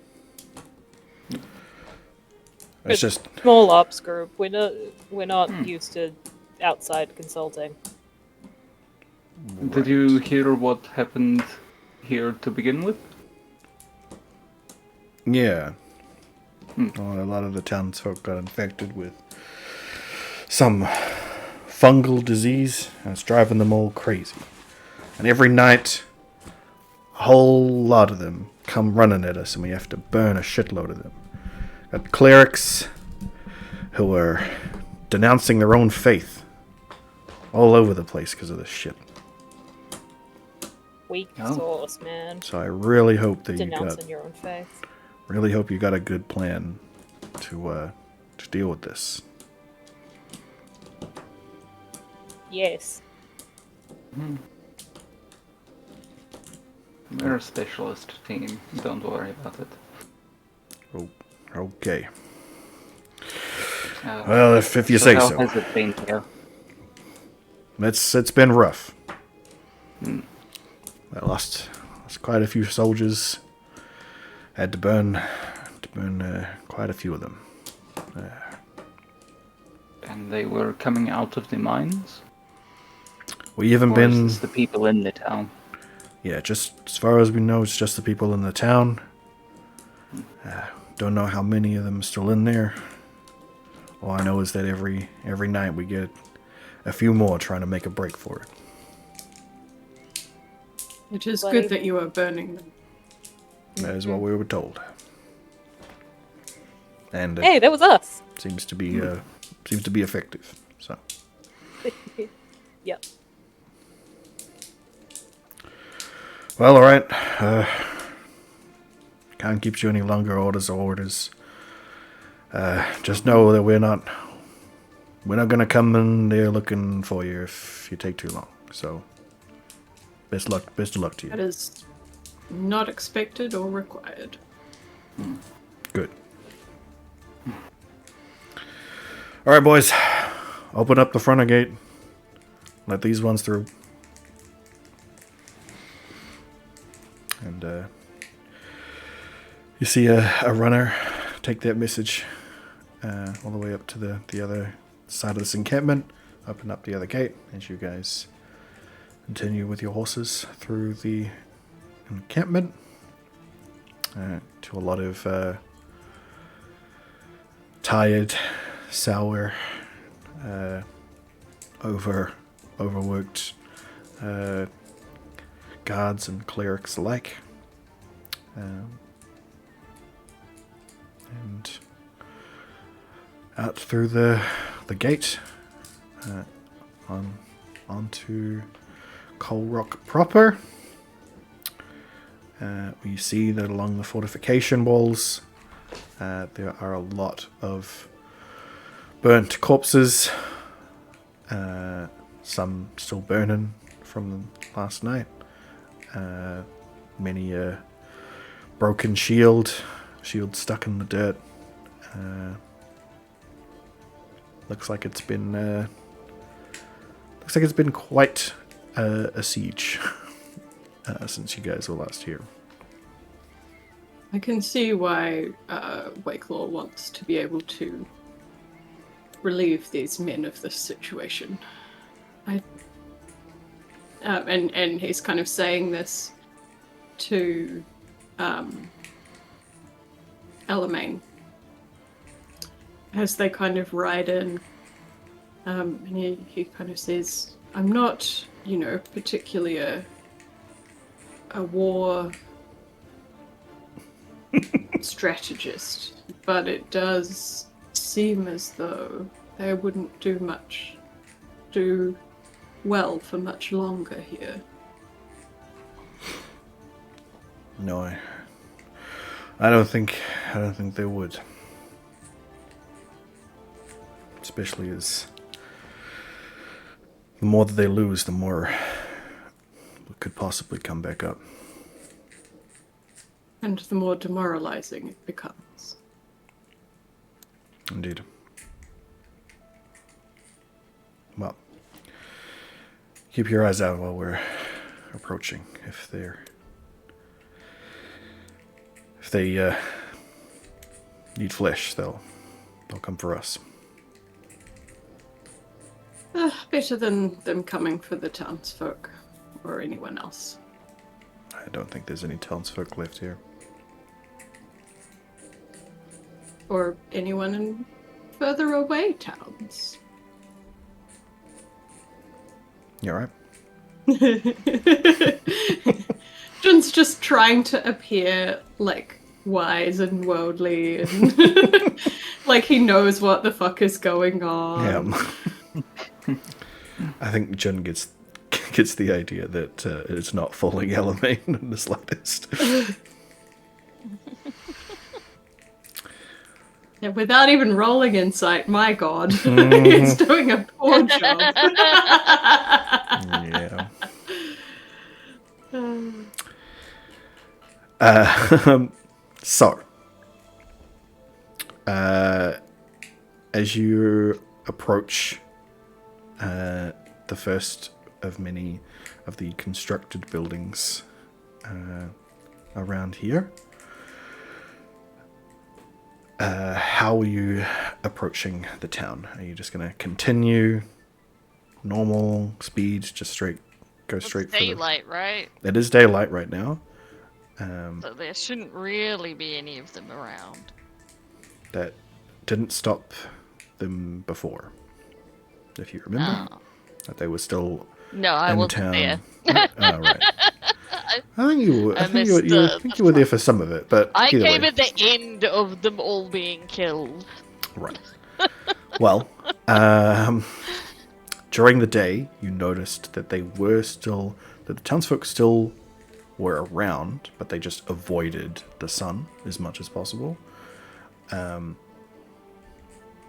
It's just... Small ops group. We're not used to outside consulting. Did you hear what happened here to begin with? Yeah. Well, a lot of the townsfolk got infected with some fungal disease, and it's driving them all crazy. And every night, a whole lot of them come running at us, and we have to burn a shitload of them. Got clerics who are denouncing their own faith all over the place because of this shit. Weak sauce, man. So I really hope that Denouncing your own faith. really hope you got a good plan to deal with this. Yes. We're a specialist team. Don't worry about it. Oh, okay. Well, if you say so. How has it been here? It's been rough. I lost quite a few soldiers. Had to burn quite a few of them. And they were coming out of the mines? We haven't Or been. is this the people in the town? Yeah, just as far as we know, it's just the people in the town. Don't know how many of them are still in there. All I know is that every night we get a few more trying to make a break for it. It is good that you are burning them. That is what we were told. And Hey, that was us. seems to be effective. So Yep. well, all right. Can't keep you any longer. Orders are orders. Just know that we're not gonna come in there looking for you if you take too long. So, best of luck to That you. is not expected or required. Good. All right, boys. Open up the front gate. Let these ones through. And you see a runner take that message all the way up to the other side of this encampment. Open up the other gate as you guys continue with your horses through the encampment to a lot of tired, sour, overworked guards and clerics alike. And out through the gate onto Coal Rock proper. We see that along the fortification walls there are a lot of burnt corpses, some still burning from last night. Many a broken shield stuck in the dirt. Looks like it's been quite a siege since you guys were last here. I can see why Wakelaw wants to be able to relieve these men of this situation. And he's kind of saying this to Elamaine as they kind of ride in. And he kind of says, I'm not, particularly a war strategist, but it does seem as though they wouldn't do well for much longer here. No, I don't think they would. Especially as the more that they lose, the more could possibly come back up. And the more demoralizing it becomes. Indeed. Well, keep your eyes out while we're approaching. If they need flesh, they'll come for us. Better than them coming for the townsfolk or anyone else. I don't think there's any townsfolk left here. Or anyone in further away towns. You alright? Jun's just trying to appear like wise and worldly and like he knows what the fuck is going on. Yeah. I think Jun gets the idea that it's not following Elamaine in the slightest. Yeah, without even rolling insight, my god. He's doing a poor job. Yeah. So, as you approach the first of many of the constructed buildings around here, how are you approaching the town? Are you just going to continue normal speed, just go straight for daylight, right? It is daylight right now. So there shouldn't really be any of them around. That didn't stop them before, if you remember. Oh. That they were still No, I in wasn't town. there. Oh, right. I think you were. I I think missed you were there for some of it, but I either came way. at the end of them all being killed. Right. Well, during the day, you noticed that the townsfolk still were around, but they just avoided the sun as much as possible.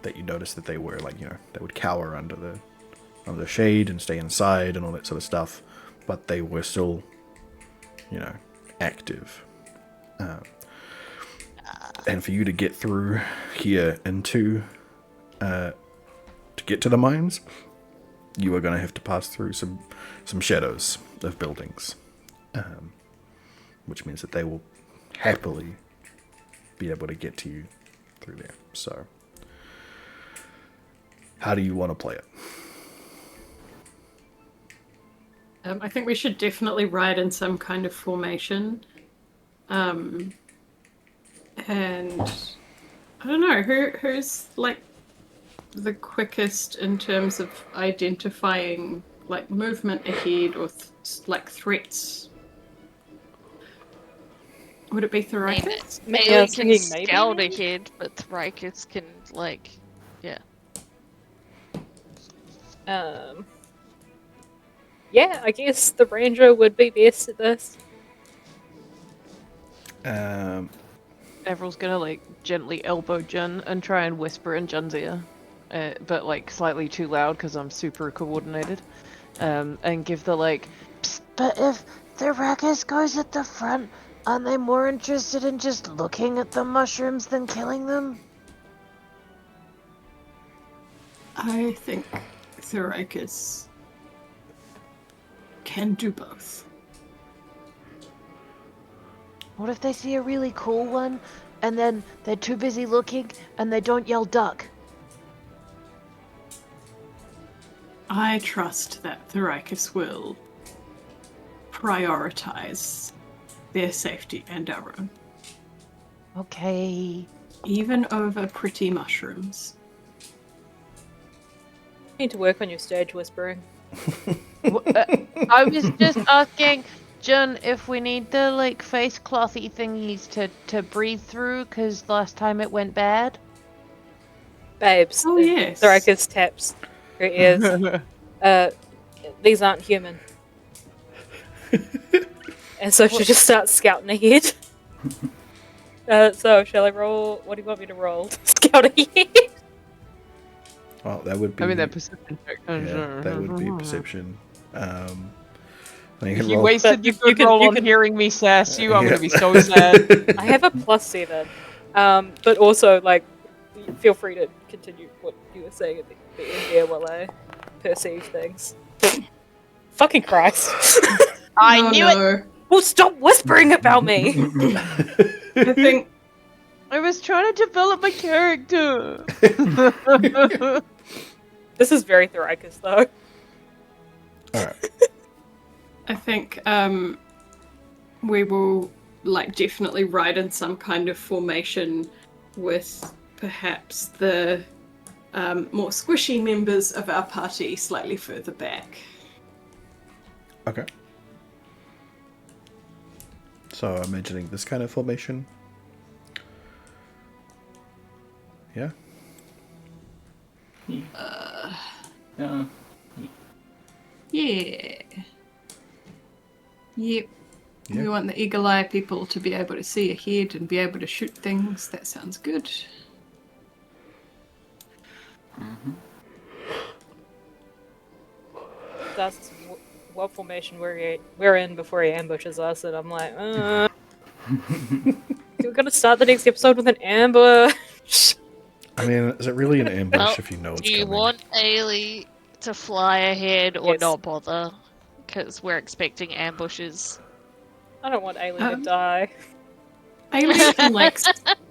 that you noticed that they were they would cower under the shade and stay inside and all that sort of stuff, but they were still active. And for you to get through here into to get to the mines, you are going to have to pass through some shadows of buildings, which means that they will happily be able to get to you through there. So, how do you want to play it? I think we should definitely ride in some kind of formation. And I don't know, who's like the quickest in terms of identifying like movement ahead or like threats? Would it be Thoricus? Melee Yeah, I was can thinking maybe. scout ahead, but Thoricus can Yeah, I guess the ranger would be best at this. Everill's gonna like gently elbow Jun and try and whisper in Jun's ear, but like slightly too loud because I'm super coordinated, and give the like, Psst, but if the ruckus goes at the front, aren't they more interested in just looking at the mushrooms than killing them? I think Thoricus can do both. What if they see a really cool one, and then they're too busy looking, and they don't yell duck? I trust that Thoricus will prioritize their safety and our own, Okay. even over pretty mushrooms. You need to work on your stage whispering. I was just asking Jun if we need the like face clothy thingies to breathe through, because last time it went bad. Babes. Oh, yes. Thoricus taps her ears. These aren't human. And so she just starts scouting ahead. So shall I roll? What do you want me to roll? Scout ahead. Well, that would be. I mean that perception check. Yeah, that would be perception. If you wasted your good roll on hearing me sass you, I'm gonna be so sad. I have a +7, but also like, feel free to continue what you were saying at the end there while I perceive things. Fucking Christ! I knew it. Well, stop whispering about me. I think I was trying to develop my character. This is very Thoricus, though. Alright. I think we will like definitely ride in some kind of formation with perhaps the more squishy members of our party slightly further back. Okay. So imagining this kind of formation. Yeah. Yeah. Yeah. Yep. Yeah. We want the eagle eye people to be able to see ahead and be able to shoot things. That sounds good. That's what formation we're in before he ambushes us, and I'm like, we're gonna start the next episode with an ambush. I mean, is it really an ambush Well, if you know it's do you coming? want Ailey to fly ahead or Yes. not bother? Because we're expecting ambushes. I don't want Ailey to die. Ailey can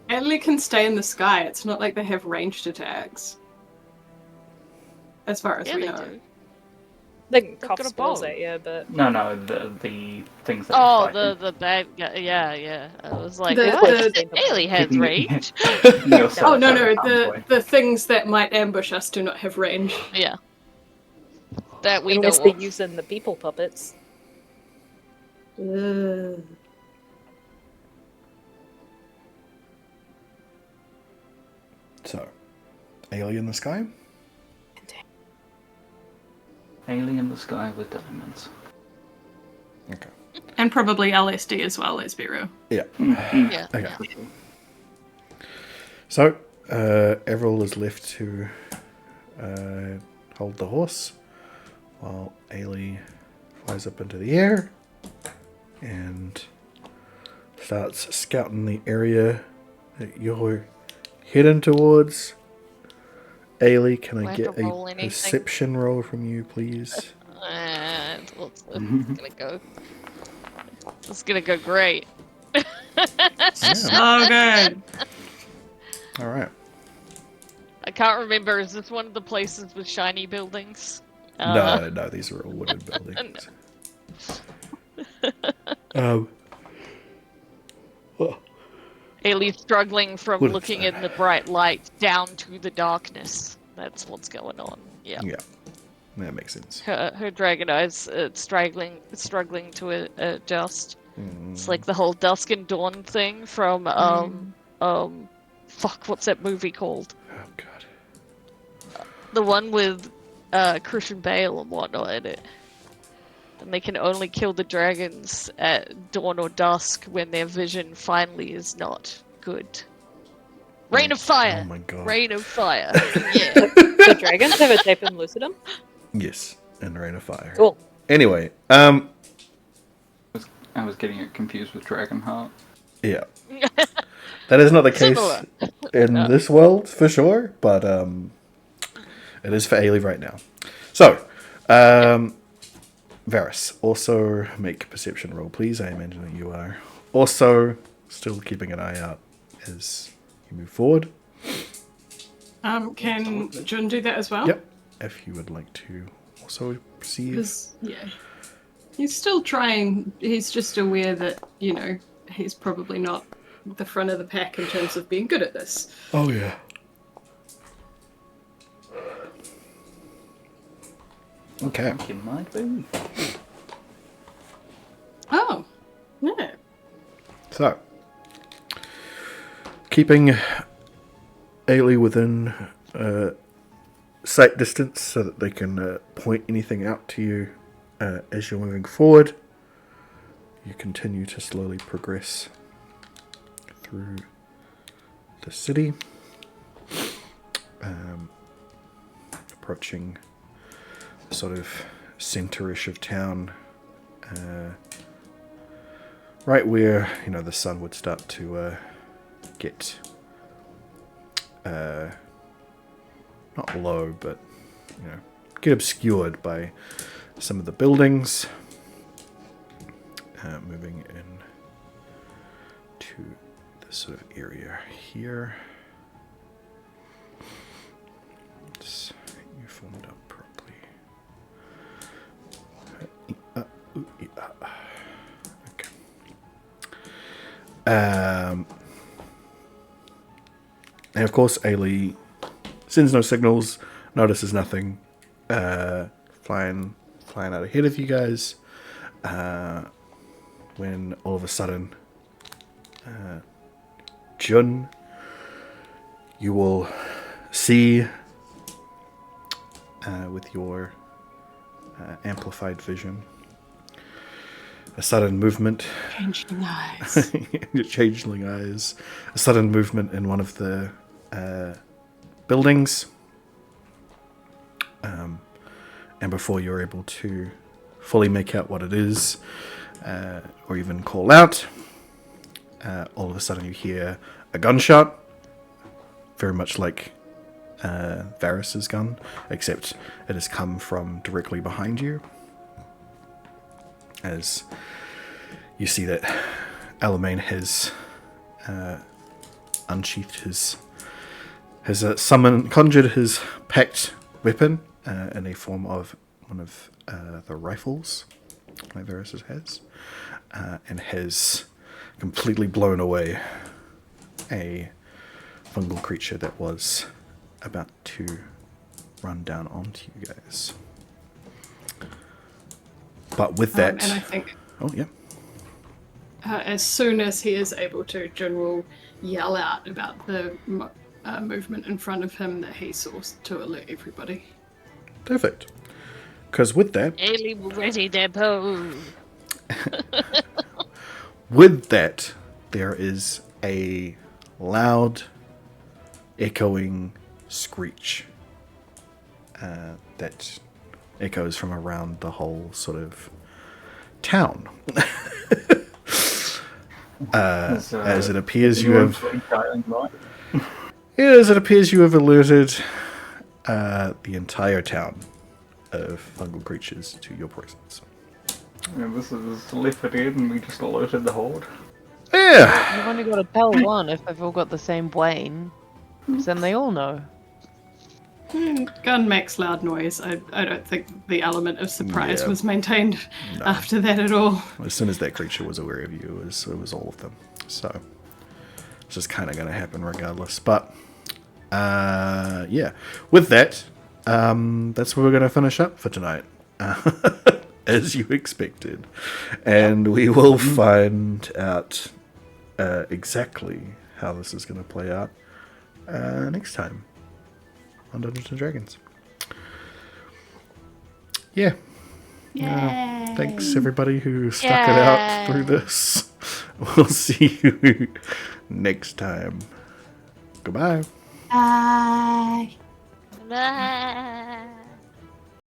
Ailey can stay in the sky. It's not like they have ranged attacks. As far as Yeah, we they know. do. They can They've cough got a spells bow. at you, but No, the things that Oh, we're the bad guy. Yeah. I was like, The- what? the- Ailey has Keeping range. yourself Oh no, out no, of harm's way. the things that might ambush us do not have range. Yeah. That we know unless they're of. using the people puppets. So, alien in the sky? Alien in the sky with diamonds. Okay. And probably LSD as well, let's be real. Yeah. Yeah. Okay. So, Everil is left to hold the horse while Ailey flies up into the air and starts scouting the area that you're heading towards. Ailey, can Do I I have get to a roll anything? perception roll from you, please? It's gonna go. It's gonna go great. So good. All right. I can't remember. Is this one of the places with shiny buildings? No, these are all wooden buildings. Oh. Ailey's struggling from What is looking that? in the bright light down to the darkness. That's what's going on. Yeah. Yeah, that makes sense. Her dragon eyes struggling to adjust. Mm. It's like the whole dusk and dawn thing from fuck, what's that movie called? Oh god. The one with Christian Bale and whatnot in it. And they can only kill the dragons at dawn or dusk when their vision finally is not good. Rain of Fire! Oh my god. Rain of Fire. Yeah. The dragons have a tape in Lucidum? Yes, and Rain of Fire. Cool. Anyway, I was getting it confused with Dragonheart. yeah. That is not the case Similar. in this world, for sure, but it is for Ailey right now. So, Varys, also make a perception roll, please. I imagine that you are also still keeping an eye out as you move forward. Can Jun do that as well? Yep. If you would like to also perceive. Because, yeah. He's still trying. He's just aware that, you know, he's probably not the front of the pack in terms of being good at this. Oh, yeah. Okay. You might be. Oh, yeah. So, keeping Ailey within sight distance so that they can point anything out to you as you're moving forward, you continue to slowly progress through the city, approaching the sort of centre-ish of town, right where, you know, the sun would start to get not low, but, you know, get obscured by some of the buildings. Moving in to this sort of area here. Let's get you formed up properly. Okay. And of course, Ailey sends no signals, notices nothing, flying out ahead of you guys. When all of a sudden, Jun, you will see with your amplified vision a sudden movement. Changeling eyes. Your changeling eyes. A sudden movement in one of the buildings. And before you're able to fully make out what it is, or even call out, all of a sudden you hear a gunshot, very much like Varys' gun, except it has come from directly behind you. As you see that Alamein has unsheathed conjured his packed weapon in a form of one of the rifles like Varys has, and has completely blown away a fungal creature that was about to run down onto you guys. But with that... And I think oh, yeah. as soon as he is able to, Jun will yell out about the movement in front of him that he saw to alert everybody. Perfect. Because with that... Ailey will ready their bow. With that, there is a loud echoing screech that echoes from around the whole sort of town. As it appears you have alerted the entire town of fungal creatures to your presence. Yeah, this is Left 4 Dead and we just alerted the horde. Yeah. You've only got to tell one if they've all got the same brain, 'cause then they all know. Gun makes loud noise. I don't think the element of surprise Yeah. was maintained No. after that at all. As soon as that creature was aware of you, it was all of them. So it's just kind of going to happen regardless. But yeah, with that, that's where we're going to finish up for tonight, as you expected, and we will find out exactly how this is going to play out next time on Dungeons and Dragons. Yeah. Thanks everybody who stuck it out through this. We'll see you next time. Goodbye. Bye. Bye.